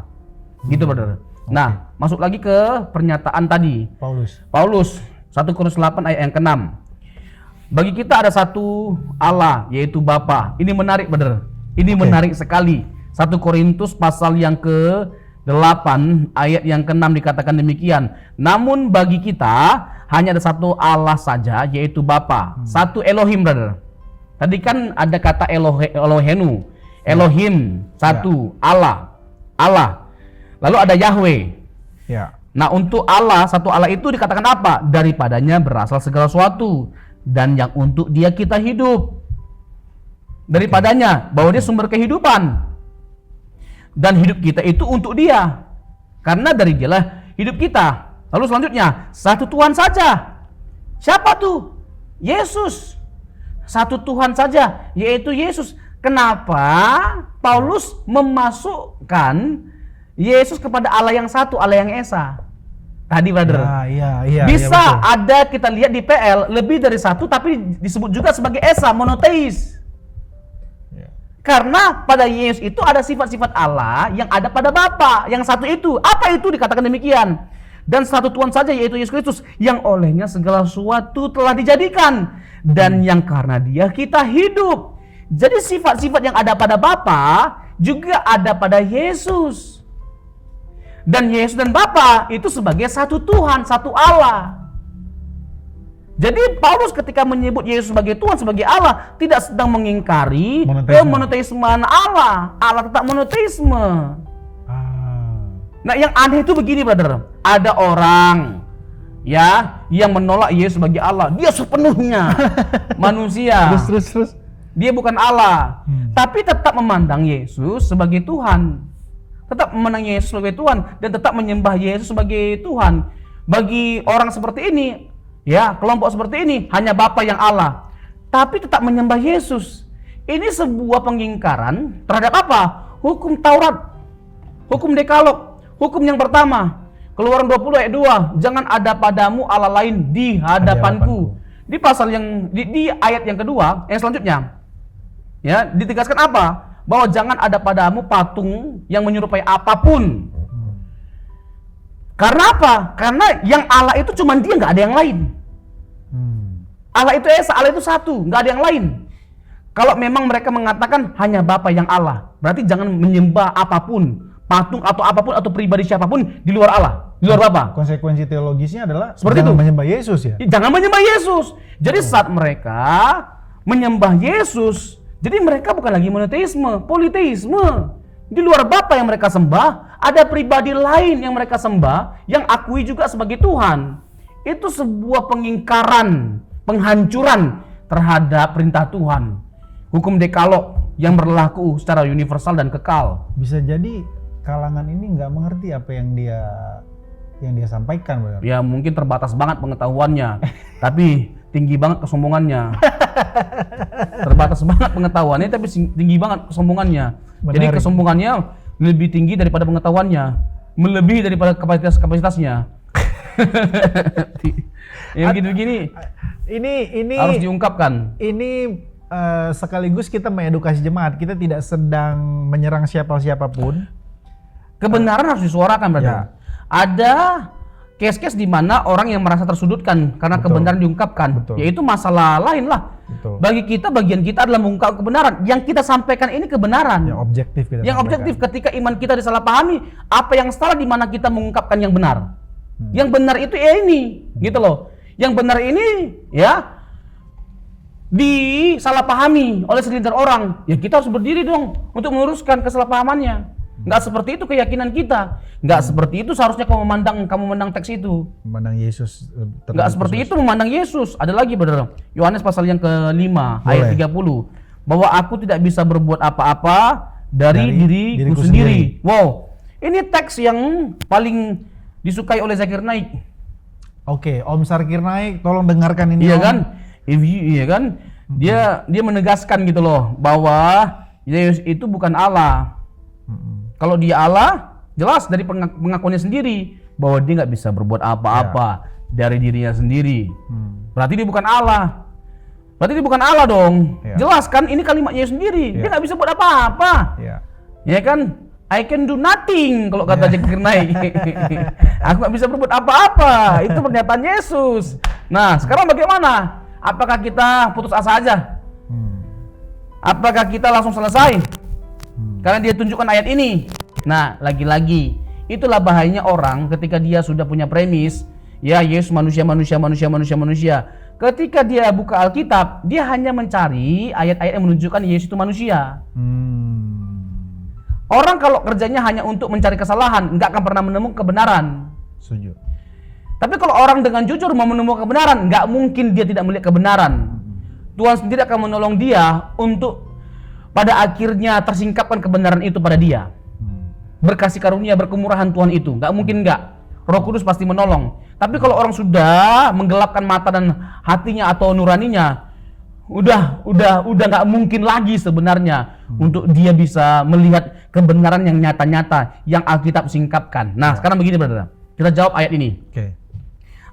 Gitu, Brother. Nah, masuk lagi ke pernyataan tadi. Paulus 1 Korintus 8 ayat yang ke-6. Bagi kita ada satu Allah, yaitu Bapa. Ini menarik, Brother. Ini menarik sekali. 1 Korintus pasal yang ke-8 ayat yang ke-6 dikatakan demikian. Namun bagi kita hanya ada satu Allah saja, yaitu Bapa. Satu Elohim, Brother. Tadi kan ada kata Elohenu. Elohim, satu. Allah. Lalu ada Yahweh. Ya. Nah, untuk Allah, satu Allah itu dikatakan apa? Daripadanya berasal segala sesuatu, dan yang untuk dia kita hidup. Daripadanya, bahwa dia sumber kehidupan. Dan hidup kita itu untuk dia. Karena dari dialah hidup kita. Lalu selanjutnya, satu Tuhan saja. Siapa tuh? Yesus. Satu Tuhan saja, yaitu Yesus. Kenapa Paulus memasukkan Yesus kepada Allah yang satu, Allah yang esa? Tadi, brother. Iya, Bisa betul. ada kita lihat di PL lebih dari satu, tapi disebut juga sebagai esa, monoteis. Ya. Karena pada Yesus itu ada sifat-sifat Allah yang ada pada Bapa, yang satu itu. Apa itu dikatakan demikian? Dan satu Tuhan saja, yaitu Yesus Kristus, yang olehnya segala sesuatu telah dijadikan, dan yang karena dia kita hidup. Jadi sifat-sifat yang ada pada Bapa juga ada pada Yesus. Dan Yesus dan Bapa itu sebagai satu Tuhan, satu Allah. Jadi Paulus ketika menyebut Yesus sebagai Tuhan, sebagai Allah, tidak sedang mengingkari monoteisme Allah. Allah tetap monoteisme. Nah, yang aneh itu begini, brother. Ada orang ya yang menolak Yesus sebagai Allah. Dia sepenuhnya manusia. Terus. Dia bukan Allah, tapi tetap memandang Yesus sebagai Tuhan. Tetap memandang Yesus sebagai Tuhan dan tetap menyembah Yesus sebagai Tuhan. Bagi orang seperti ini, ya, kelompok seperti ini, hanya Bapa yang Allah, tapi tetap menyembah Yesus. Ini sebuah pengingkaran terhadap apa? Hukum Taurat, hukum Dekalog, hukum yang pertama, Keluaran 20 ayat 2, jangan ada padamu Allah lain di hadapanku. Di pasal yang di ayat yang kedua, yang selanjutnya, ya, ditegaskan apa? Bahwa jangan ada padamu patung yang menyerupai apapun. Karena apa? Karena yang Allah itu cuma dia, nggak ada yang lain. Allah itu esa, Allah itu satu, nggak ada yang lain. Kalau memang mereka mengatakan hanya Bapa yang Allah, berarti jangan menyembah apapun, patung atau apapun atau pribadi siapapun di luar Allah, di luar Bapa. Konsekuensi teologisnya adalah seperti jangan itu. menyembah Yesus ya. Jangan menyembah Yesus. Jadi saat mereka menyembah Yesus, jadi mereka bukan lagi monoteisme, politeisme. Di luar Bapa yang mereka sembah, ada pribadi lain yang mereka sembah, yang akui juga sebagai Tuhan. Itu sebuah pengingkaran, penghancuran terhadap perintah Tuhan. Hukum Dekalog yang berlaku secara universal dan kekal. Bisa jadi kalangan ini nggak mengerti apa yang dia sampaikan, benar. Ya mungkin terbatas banget pengetahuannya, tapi tinggi banget kesombongannya. Terbatas banget pengetahuannya, tapi tinggi banget kesombongannya. Jadi kesombongannya lebih tinggi daripada pengetahuannya, melebihi daripada kapasitasnya. Yang begini Ini harus diungkapkan. Ini sekaligus kita mengedukasi jemaat. Kita tidak sedang menyerang siapapun. Kebenaran harus disuarakan, berarti. Ya. Ada case-case di mana orang yang merasa tersudutkan karena kebenaran diungkapkan, yaitu masalah lain lah. Bagi kita, bagian kita adalah mengungkap kebenaran. Yang kita sampaikan ini kebenaran. Yang objektif kita Yang objektif ketika iman kita disalahpahami, apa yang salah di mana kita mengungkapkan yang benar. Yang benar itu ya ini, gitu loh. Yang benar ini ya disalahpahami oleh segelintir orang. Ya kita harus berdiri dong untuk meluruskan kesalahpahamannya. Nggak seperti itu keyakinan kita. Nggak seperti itu seharusnya kamu memandang teks itu. Memandang Yesus. Nggak seperti itu memandang Yesus. Ada lagi, brother. Yohanes pasal yang ke-5 ayat 30. Bahwa aku tidak bisa berbuat apa-apa dari diriku sendiri. Wow. Ini teks yang paling disukai oleh Zakir Naik. Oke, Om Zakir Naik, tolong dengarkan ini. Iya Om. kan? Iya kan? Dia menegaskan gitu loh bahwa Yesus itu bukan Allah. Kalau dia Allah, jelas dari pengakuannya sendiri bahwa dia nggak bisa berbuat apa-apa dari dirinya sendiri. Berarti dia bukan Allah. Berarti dia bukan Allah dong. Jelas kan? Ini kalimatnya sendiri. Dia nggak bisa buat apa-apa. Ya kan? I can do nothing kalau kata Zakir Naik. Aku nggak bisa berbuat apa-apa. Itu pernyataan Yesus. Nah, sekarang bagaimana? Apakah kita putus asa aja? Apakah kita langsung selesai? Karena dia tunjukkan ayat ini. Nah, lagi-lagi itulah bahayanya orang ketika dia sudah punya premis, ya Yesus manusia. Ketika dia buka Alkitab, dia hanya mencari ayat-ayat yang menunjukkan Yesus itu manusia. Orang kalau kerjanya hanya untuk mencari kesalahan, nggak akan pernah menemukan kebenaran. Setuju. Tapi kalau orang dengan jujur mau menemukan kebenaran, nggak mungkin dia tidak melihat kebenaran. Tuhan sendiri akan menolong dia untuk pada akhirnya tersingkapkan kebenaran itu pada dia. Berkasih karunia, berkemurahan Tuhan itu, nggak mungkin nggak. Roh Kudus pasti menolong. Tapi kalau orang sudah menggelapkan mata dan hatinya atau nuraninya, udah nggak mungkin lagi sebenarnya untuk dia bisa melihat kebenaran yang nyata-nyata yang Alkitab singkapkan. Nah, sekarang begini, Saudara. Kita jawab ayat ini. Oke.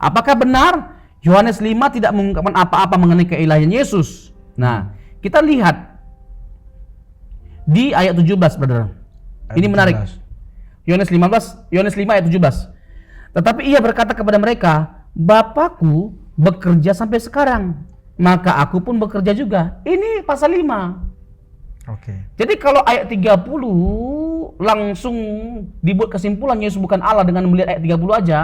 Apakah benar Yohanes 5 tidak mengungkapkan apa-apa mengenai keilahian Yesus? Nah, kita lihat di ayat 17, Saudara. Ini menarik. Yohanes 5 ayat 17. Tetapi ia berkata kepada mereka, Bapakku bekerja sampai sekarang, maka aku pun bekerja juga. Ini pasal 5. Oke. Jadi kalau ayat 30 langsung dibuat kesimpulan Yesus bukan Allah dengan melihat ayat 30 aja,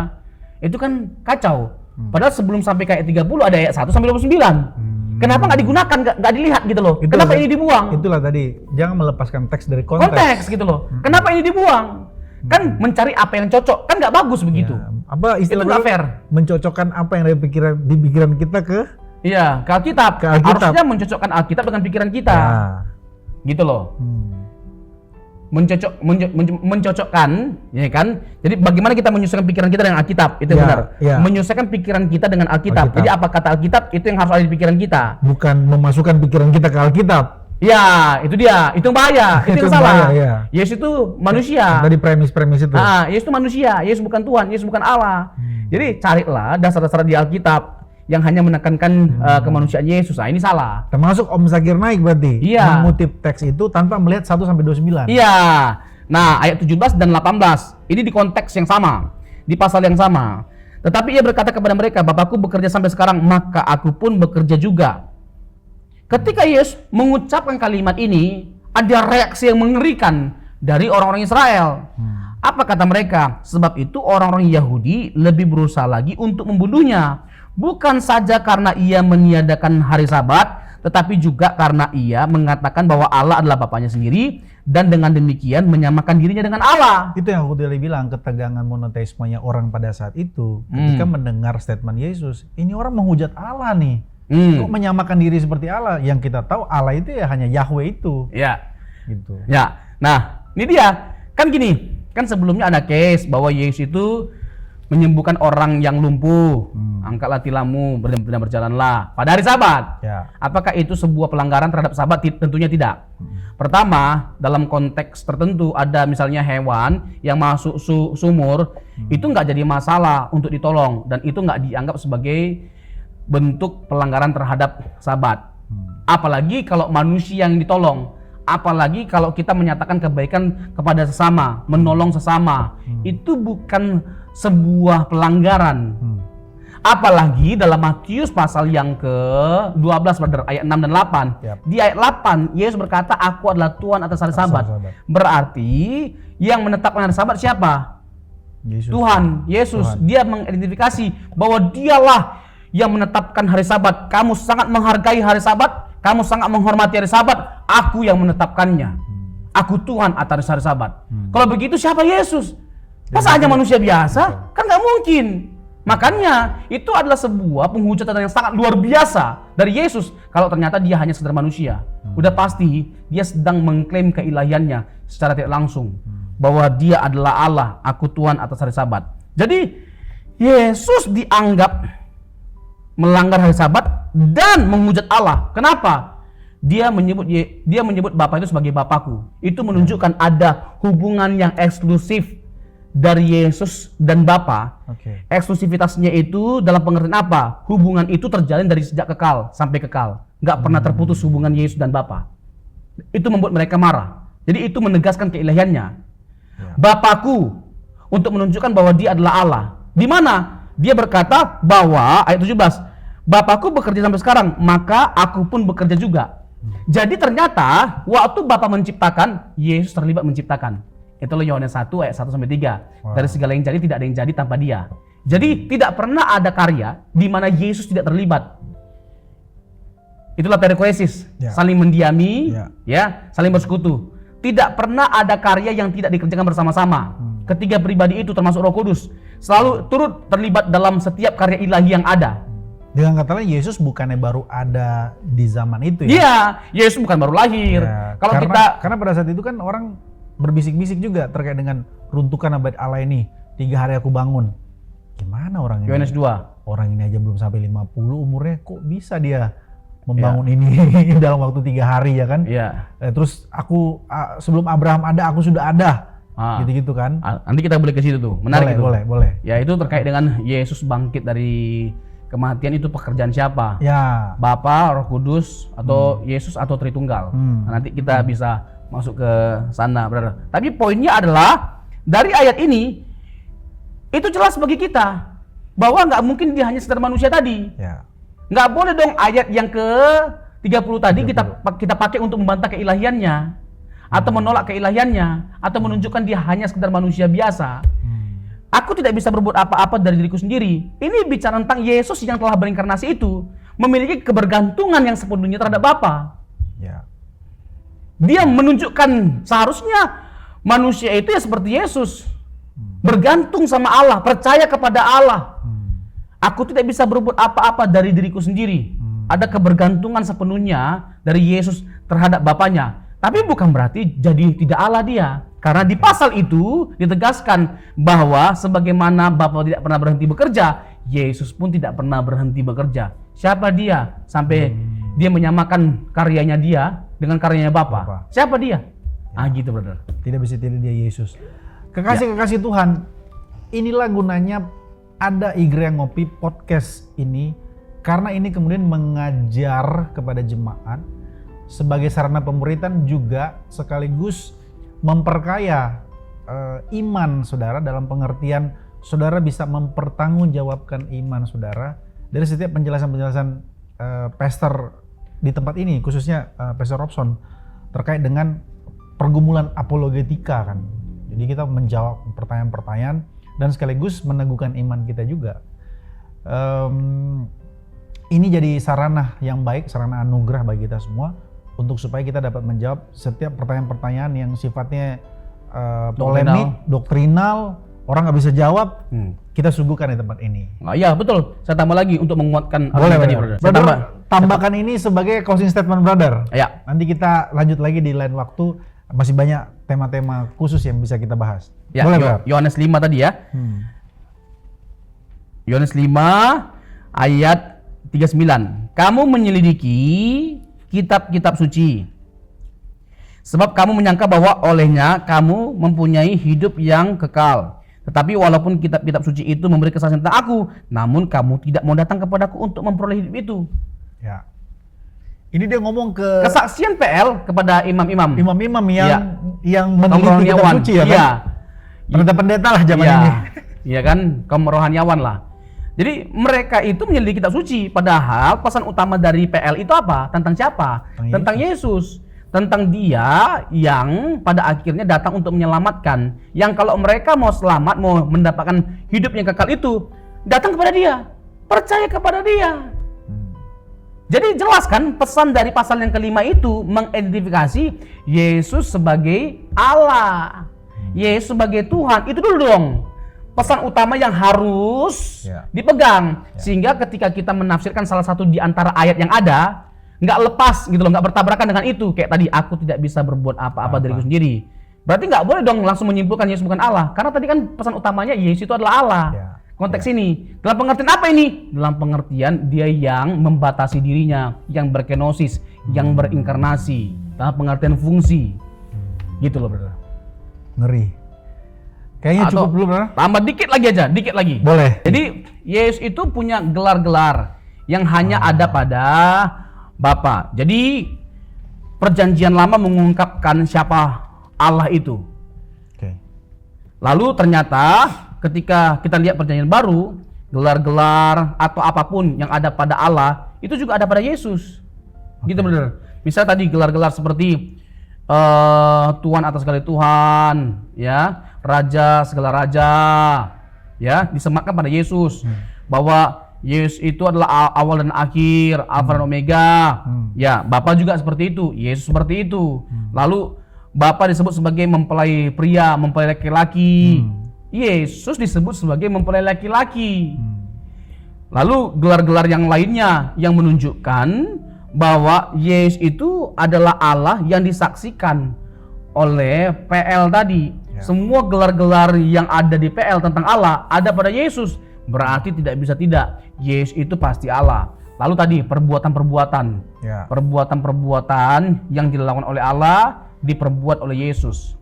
itu kan kacau. Padahal sebelum sampai ke ayat 30 ada ayat 1 sampai 29. Kenapa nggak digunakan, nggak dilihat gitu loh? Kenapa ini dibuang? Itulah tadi, jangan melepaskan teks dari konteks. Konteks gitu loh. Kenapa ini dibuang? Kan mencari apa yang cocok, kan nggak bagus begitu. Ya, apa istilah Itu nggak fair. Mencocokkan apa yang di pikiran kita ke Iya, ke Alkitab. Ke Alkitab. Harusnya mencocokkan Alkitab dengan pikiran kita. Ya. Gitu loh. Mencocokkan, ya kan? Jadi bagaimana kita menyesuaikan pikiran kita dengan Alkitab, itu Ya, benar. ya. Menyesuaikan pikiran kita dengan Alkitab. Jadi apa kata Alkitab itu yang harus ada di pikiran kita. Bukan memasukkan pikiran kita ke Alkitab. Ya, itu dia. Itu yang bahaya. Itu Itu yang salah. bahaya, ya. Yesus itu manusia. Tadi premis itu. Yesus itu manusia. Yesus bukan Tuhan. Yesus bukan Allah. Jadi carilah dasar-dasar di Alkitab yang hanya menekankan kemanusiaan Yesus. Nah, ini salah. Termasuk Om Zakir Naik berarti. Iya. Mengutip teks itu tanpa melihat 1 sampai 29. Iya. Nah, ayat 17 dan 18. Ini di konteks yang sama. Di pasal yang sama. Tetapi ia berkata kepada mereka, Bapakku bekerja sampai sekarang, maka aku pun bekerja juga. Ketika Yesus mengucapkan kalimat ini, ada reaksi yang mengerikan dari orang-orang Israel. Apa kata mereka? Sebab itu orang-orang Yahudi lebih berusaha lagi untuk membunuhnya. Bukan saja karena ia meniadakan hari Sabat, tetapi juga karena ia mengatakan bahwa Allah adalah Bapaknya sendiri dan dengan demikian menyamakan dirinya dengan Allah. Itu yang aku tadi bilang, ketegangan monoteismenya orang pada saat itu ketika mendengar statement Yesus. Ini orang menghujat Allah nih. Kok menyamakan diri seperti Allah? Yang kita tahu Allah itu ya hanya Yahweh itu. Ya. Gitu. Ya. Nah, ini dia. Kan gini, kan sebelumnya ada case bahwa Yesus itu menyembuhkan orang yang lumpuh. Angkatlah tilammu, berjalanlah pada hari Sabat. Ya. Apakah itu sebuah pelanggaran terhadap Sabat? Tentunya tidak. Pertama, dalam konteks tertentu ada misalnya hewan yang masuk sumur, itu nggak jadi masalah untuk ditolong dan itu nggak dianggap sebagai bentuk pelanggaran terhadap Sabat. Apalagi kalau manusia yang ditolong, apalagi kalau kita menyatakan kebaikan kepada sesama, menolong sesama, itu bukan sebuah pelanggaran. Apalagi dalam Matius pasal yang ke-12 ayat 6 dan 8. Yap. Di ayat 8 Yesus berkata, aku adalah Tuhan atas hari Sabat. Berarti yang menetapkan hari Sabat siapa? Yesus. Tuhan, Yesus. Dia mengidentifikasi bahwa dialah yang menetapkan hari Sabat. Kamu sangat menghargai hari Sabat, kamu sangat menghormati hari Sabat, aku yang menetapkannya. Aku Tuhan atas hari Sabat. Kalau begitu siapa Yesus? Masa hanya manusia biasa? Kan nggak mungkin. Makanya itu adalah sebuah penghujatan yang sangat luar biasa dari Yesus. Kalau ternyata dia hanya sekedar manusia, udah pasti dia sedang mengklaim keilahiannya secara tidak langsung, bahwa dia adalah Allah, aku Tuhan atas hari Sabat. Jadi Yesus dianggap melanggar hari Sabat dan menghujat Allah. Kenapa? Dia menyebut Bapa itu sebagai Bapakku. Itu menunjukkan ada hubungan yang eksklusif dari Yesus dan Bapa. Eksklusivitasnya itu dalam pengertian apa? Hubungan itu terjalin dari sejak kekal sampai kekal. Nggak pernah terputus hubungan Yesus dan Bapa. Itu membuat mereka marah. Jadi itu menegaskan keilahiannya. Bapakku, untuk menunjukkan bahwa dia adalah Allah. Di mana? Dia berkata bahwa ayat 17, Bapakku bekerja sampai sekarang, maka aku pun bekerja juga. Jadi ternyata waktu Bapa menciptakan, Yesus terlibat menciptakan. Itulah Yohanes 1 ayat 1 sampai 3. Dari segala yang jadi tidak ada yang jadi tanpa dia. Jadi tidak pernah ada karya di mana Yesus tidak terlibat. Itulah perikoesis, saling mendiami, ya, saling bersekutu. tidak pernah ada karya yang tidak dikerjakan bersama-sama. Ketiga pribadi itu termasuk Roh Kudus selalu turut terlibat dalam setiap karya ilahi yang ada. Dengan kata lain, Yesus bukannya baru ada di zaman itu ya? Iya, Yesus bukan baru lahir. Ya, Kalau karena pada saat itu kan orang berbisik-bisik juga terkait dengan runtuhkan abad Allah ini. 3 hari aku bangun. Gimana orang ini? Yohanes 2. Orang ini aja belum sampai 50 umurnya, kok bisa dia membangun ini dalam waktu 3 hari ya kan? Iya. Terus aku sebelum Abraham ada, aku sudah ada. Gitu-gitu kan? Nanti kita boleh ke situ tuh. Menarik itu. Boleh. Ya itu terkait dengan Yesus bangkit dari kematian, itu pekerjaan siapa? Ya. Bapa, Roh Kudus, atau Yesus atau Tritunggal. Nah, nanti kita bisa masuk ke sana, brother. Tapi poinnya adalah dari ayat ini itu jelas bagi kita bahwa nggak mungkin dia hanya sekedar manusia tadi. Ya. Nggak boleh dong ayat yang ke 30 tadi kita pakai untuk membantah keilahiannya atau menolak keilahiannya atau menunjukkan dia hanya sekedar manusia biasa. Aku tidak bisa berbuat apa-apa dari diriku sendiri. Ini bicara tentang Yesus yang telah berinkarnasi itu memiliki kebergantungan yang sepenuhnya terhadap Bapa. Ya. Dia menunjukkan seharusnya manusia itu ya seperti Yesus, bergantung sama Allah, percaya kepada Allah. Aku tidak bisa berbuat apa-apa dari diriku sendiri. Ada kebergantungan sepenuhnya dari Yesus terhadap Bapanya. Tapi bukan berarti jadi tidak Allah dia. Karena di pasal itu ditegaskan bahwa sebagaimana Bapa tidak pernah berhenti bekerja, Yesus pun tidak pernah berhenti bekerja. Siapa dia sampai dia menyamakan karyanya dia dengan karyanya Bapa? Siapa dia? Gitu, brother. Tidak bisa tidak dia Yesus. Kekasih-kekasih Tuhan, inilah gunanya ada Igrea Ngopi podcast ini, karena ini kemudian mengajar kepada jemaat sebagai sarana pemuritan, juga sekaligus memperkaya iman saudara, dalam pengertian saudara bisa mempertanggungjawabkan iman saudara dari setiap penjelasan-penjelasan pastor di tempat ini, khususnya Pastor Robson, terkait dengan pergumulan apologetika kan. Jadi kita menjawab pertanyaan-pertanyaan dan sekaligus meneguhkan iman kita juga. Ini jadi sarana yang baik, sarana anugerah bagi kita semua untuk supaya kita dapat menjawab setiap pertanyaan-pertanyaan yang sifatnya polemik, doktrinal, orang nggak bisa jawab, kita suguhkan di tempat ini. Iya betul. Saya tambah lagi untuk menguatkan Boleh, tadi, brother. Tambahkan ini sebagai closing statement, brother. Ya. Nanti kita lanjut lagi di lain waktu. Masih banyak tema-tema khusus yang bisa kita bahas. Ya, boleh, brother? Yohanes 5 tadi ya. Yohanes 5 ayat 39. Kamu menyelidiki kitab-kitab suci, sebab kamu menyangka bahwa olehnya kamu mempunyai hidup yang kekal. Tetapi walaupun kitab-kitab suci itu memberi kesaksian tentang aku, namun kamu tidak mau datang kepadaku untuk memperoleh hidup itu. Ya. Ini dia ngomong ke kesaksian PL kepada imam-imam. Imam-imam yang kaum meneliti kitab rohaniawan. suci ya kan? Pendeta-pendeta lah zaman ini. Iya kan, kaum rohaniawan lah. Jadi mereka itu menyelidiki kitab suci, padahal pesan utama dari PL itu apa? Tentang siapa? Tentang Yesus. Tentang dia yang pada akhirnya datang untuk menyelamatkan. Yang kalau mereka mau selamat, mau mendapatkan hidup yang kekal itu, datang kepada dia, percaya kepada dia. Jadi jelas kan pesan dari pasal yang kelima itu mengidentifikasi Yesus sebagai Allah, Yesus sebagai Tuhan. Itu dulu dong pesan utama yang harus dipegang. Sehingga ketika kita menafsirkan salah satu di antara ayat yang ada, nggak lepas gitu loh, nggak bertabrakan dengan itu. Kayak tadi, aku tidak bisa berbuat apa-apa diriku sendiri. Berarti nggak boleh dong langsung menyimpulkan Yesus bukan Allah. Karena tadi kan pesan utamanya Yesus itu adalah Allah. Konteks ini, dalam pengertian apa ini? Dalam pengertian dia yang membatasi dirinya, yang berkenosis, yang berinkarnasi. Dalam pengertian fungsi. Gitu loh, brother. Ngeri. Kayaknya Atau cukup dulu, brother. Tambah dikit lagi aja, dikit lagi. Boleh. Jadi Yesus itu punya gelar-gelar yang hanya ada pada Bapa. Jadi perjanjian lama mengungkapkan siapa Allah itu. Lalu ternyata ketika kita lihat perjanjian baru, gelar-gelar atau apapun yang ada pada Allah itu juga ada pada Yesus. Gitu bener. Misal tadi gelar-gelar seperti Tuhan atas segala Tuhan, ya, Raja segala raja, ya, disematkan pada Yesus. Bahwa Yesus itu adalah awal dan akhir, Alfa dan Omega. Ya, Bapa juga seperti itu, Yesus seperti itu. Lalu Bapa disebut sebagai mempelai pria, mempelai laki-laki. Yesus disebut sebagai mempelai laki-laki. Lalu gelar-gelar yang lainnya yang menunjukkan bahwa Yesus itu adalah Allah yang disaksikan oleh PL tadi. Semua gelar-gelar yang ada di PL tentang Allah ada pada Yesus. Berarti tidak bisa tidak, Yesus itu pasti Allah. Lalu tadi perbuatan-perbuatan. Perbuatan-perbuatan yang dilakukan oleh Allah diperbuat oleh Yesus.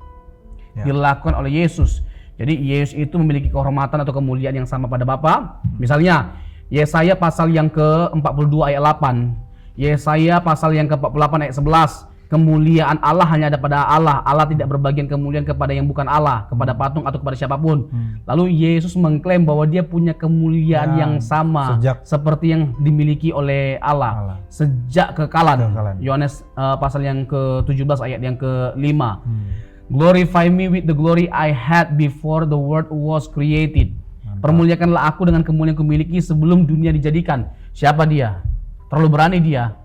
Dilakukan oleh Yesus. Jadi Yesus itu memiliki kehormatan atau kemuliaan yang sama pada Bapa. Misalnya Yesaya pasal yang ke-42 ayat 8. Yesaya pasal yang ke-48 ayat 11. Kemuliaan Allah hanya ada pada Allah. Allah tidak berbagian kemuliaan kepada yang bukan Allah, kepada patung atau kepada siapapun. Lalu Yesus mengklaim bahwa dia punya kemuliaan yang sama seperti yang dimiliki oleh Allah sejak kekalan. Yohanes pasal yang ke-17 ayat yang ke-5. Glorify me with the glory I had before the world was created. Permuliakanlah aku dengan kemuliaan yang kumiliki sebelum dunia dijadikan. Siapa dia? Terlalu berani dia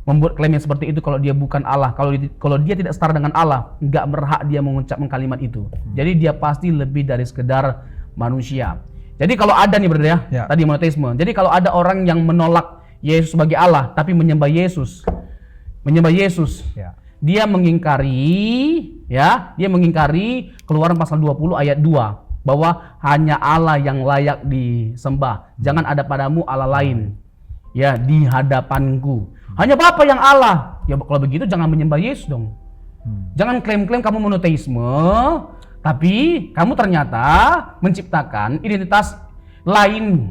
membuat klaim yang seperti itu kalau dia bukan Allah. Kalau dia tidak setara dengan Allah, nggak berhak dia mengucapkan kalimat itu. Jadi dia pasti lebih dari sekedar manusia. Jadi kalau ada nih brother ya, tadi monoteisme. Jadi kalau ada orang yang menolak Yesus sebagai Allah tapi menyembah Yesus, dia mengingkari Keluaran pasal 20 ayat 2 bahwa hanya Allah yang layak disembah. Jangan ada padamu Allah lain di hadapanku. Hanya Bapa yang Allah. Ya kalau begitu jangan menyembah Yesus dong. Jangan klaim-klaim kamu monoteisme, tapi kamu ternyata menciptakan identitas lain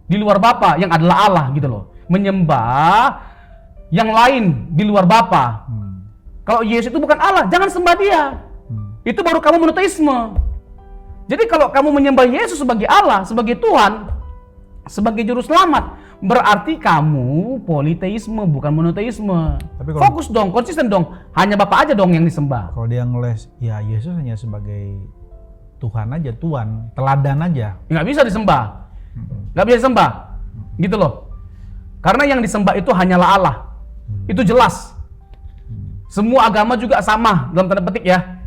di luar Bapa yang adalah Allah gitu loh. Menyembah yang lain di luar Bapa. Kalau Yesus itu bukan Allah, jangan sembah dia. Itu baru kamu monoteisme. Jadi kalau kamu menyembah Yesus sebagai Allah, sebagai Tuhan, sebagai juru selamat, berarti kamu politeisme bukan monoteisme. Tapi fokus dong, konsisten dong. Hanya Bapa aja dong yang disembah. Kalau dia ngeles, ya Yesus hanya sebagai Tuhan aja, Tuhan, teladan aja. Nggak bisa disembah. Nggak bisa disembah. Gitu loh. Karena yang disembah itu hanyalah Allah. Itu jelas. Semua agama juga sama dalam tanda petik ya.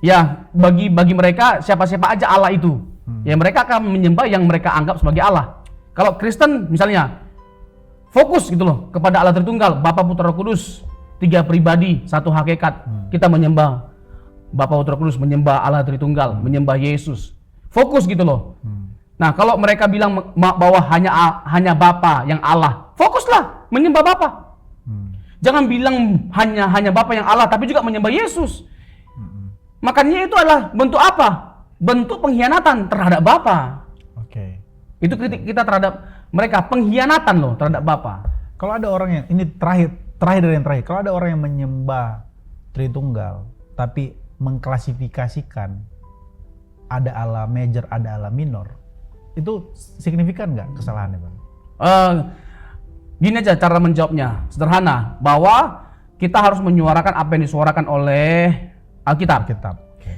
Ya, bagi mereka siapa-siapa aja Allah itu. Ya mereka akan menyembah yang mereka anggap sebagai Allah. Kalau Kristen misalnya fokus gitu loh kepada Allah Tritunggal, Bapa, Putra, Roh Kudus, 3 pribadi, 1 hakikat. Kita menyembah Bapa, Putra, Roh Kudus, menyembah Allah Tritunggal, menyembah Yesus. Fokus gitu loh. Nah, kalau mereka bilang bahwa hanya Bapa yang Allah, fokuslah menyembah Bapa. Jangan bilang hanya Bapa yang Allah tapi juga menyembah Yesus. Makanya itu adalah bentuk apa? Bentuk pengkhianatan terhadap Bapa. Itu kritik kita terhadap mereka, pengkhianatan loh terhadap Bapa. Kalau ada orang yang, ini terakhir dari yang terakhir, kalau ada orang yang menyembah Tritunggal tapi mengklasifikasikan ada Allah major, ada Allah minor, itu signifikan nggak kesalahannya Bang? Gini aja cara menjawabnya, sederhana, bahwa kita harus menyuarakan apa yang disuarakan oleh Alkitab.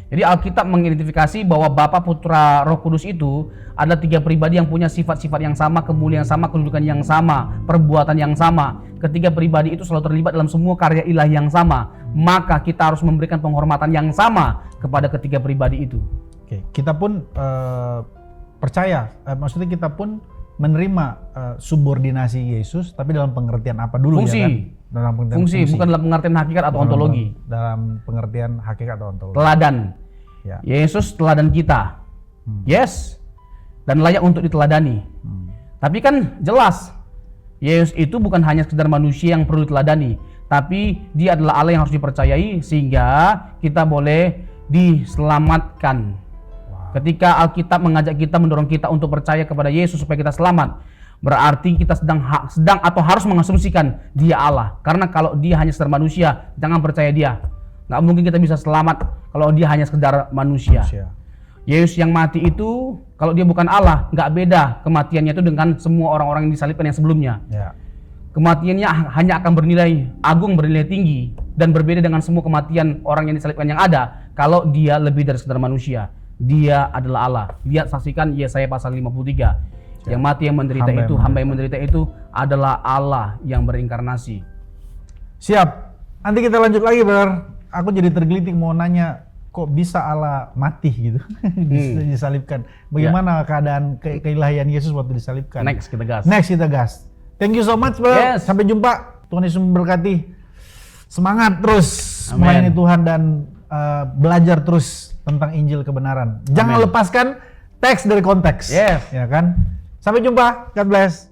Jadi Alkitab mengidentifikasi bahwa Bapa, Putra, Roh Kudus itu adalah 3 pribadi yang punya sifat-sifat yang sama, kemuliaan yang sama, kedudukan yang sama, perbuatan yang sama. Ketiga pribadi itu selalu terlibat dalam semua karya ilahi yang sama. Maka kita harus memberikan penghormatan yang sama kepada ketiga pribadi itu. Kita pun percaya, maksudnya kita pun menerima subordinasi Yesus, tapi dalam pengertian apa dulu fungsi. Ya kan? Dalam pengertian fungsi, bukan dalam pengertian hakikat atau ontologi. Dalam pengertian hakikat atau ontologi. Teladan. Yesus teladan kita. Yes. Dan layak untuk diteladani. Tapi kan jelas, Yesus itu bukan hanya sekedar manusia yang perlu diteladani, tapi dia adalah Allah yang harus dipercayai sehingga kita boleh diselamatkan. Ketika Alkitab mengajak kita, mendorong kita untuk percaya kepada Yesus supaya kita selamat, berarti kita sedang atau harus mengasumsikan dia Allah. Karena kalau dia hanya sekedar manusia, jangan percaya dia. Nggak mungkin kita bisa selamat kalau dia hanya sekedar manusia. Yesus yang mati itu, kalau dia bukan Allah, nggak beda kematiannya itu dengan semua orang-orang yang disalibkan yang sebelumnya. Kematiannya hanya akan bernilai agung, bernilai tinggi, dan berbeda dengan semua kematian orang yang disalibkan yang ada kalau dia lebih dari sekedar manusia. Dia adalah Allah. Lihat, saksikan Yesaya pasal 53. Yang mati, yang menderita hamba yang menderita itu adalah Allah yang berinkarnasi. Siap. Nanti kita lanjut lagi, Brother. aku jadi tergelitik mau nanya, kok bisa Allah mati gitu, disalibkan. Bagaimana keadaan keilahian Yesus waktu disalibkan? Next kita gas. Next kita gas. Thank you so much, bro. Yes. Sampai jumpa. Tuhan Yesus memberkati. Semangat terus Amen. melayani Tuhan dan belajar terus tentang Injil kebenaran. Jangan Amen. lepaskan teks dari konteks. Yes. Ya kan? Sampai jumpa. God bless.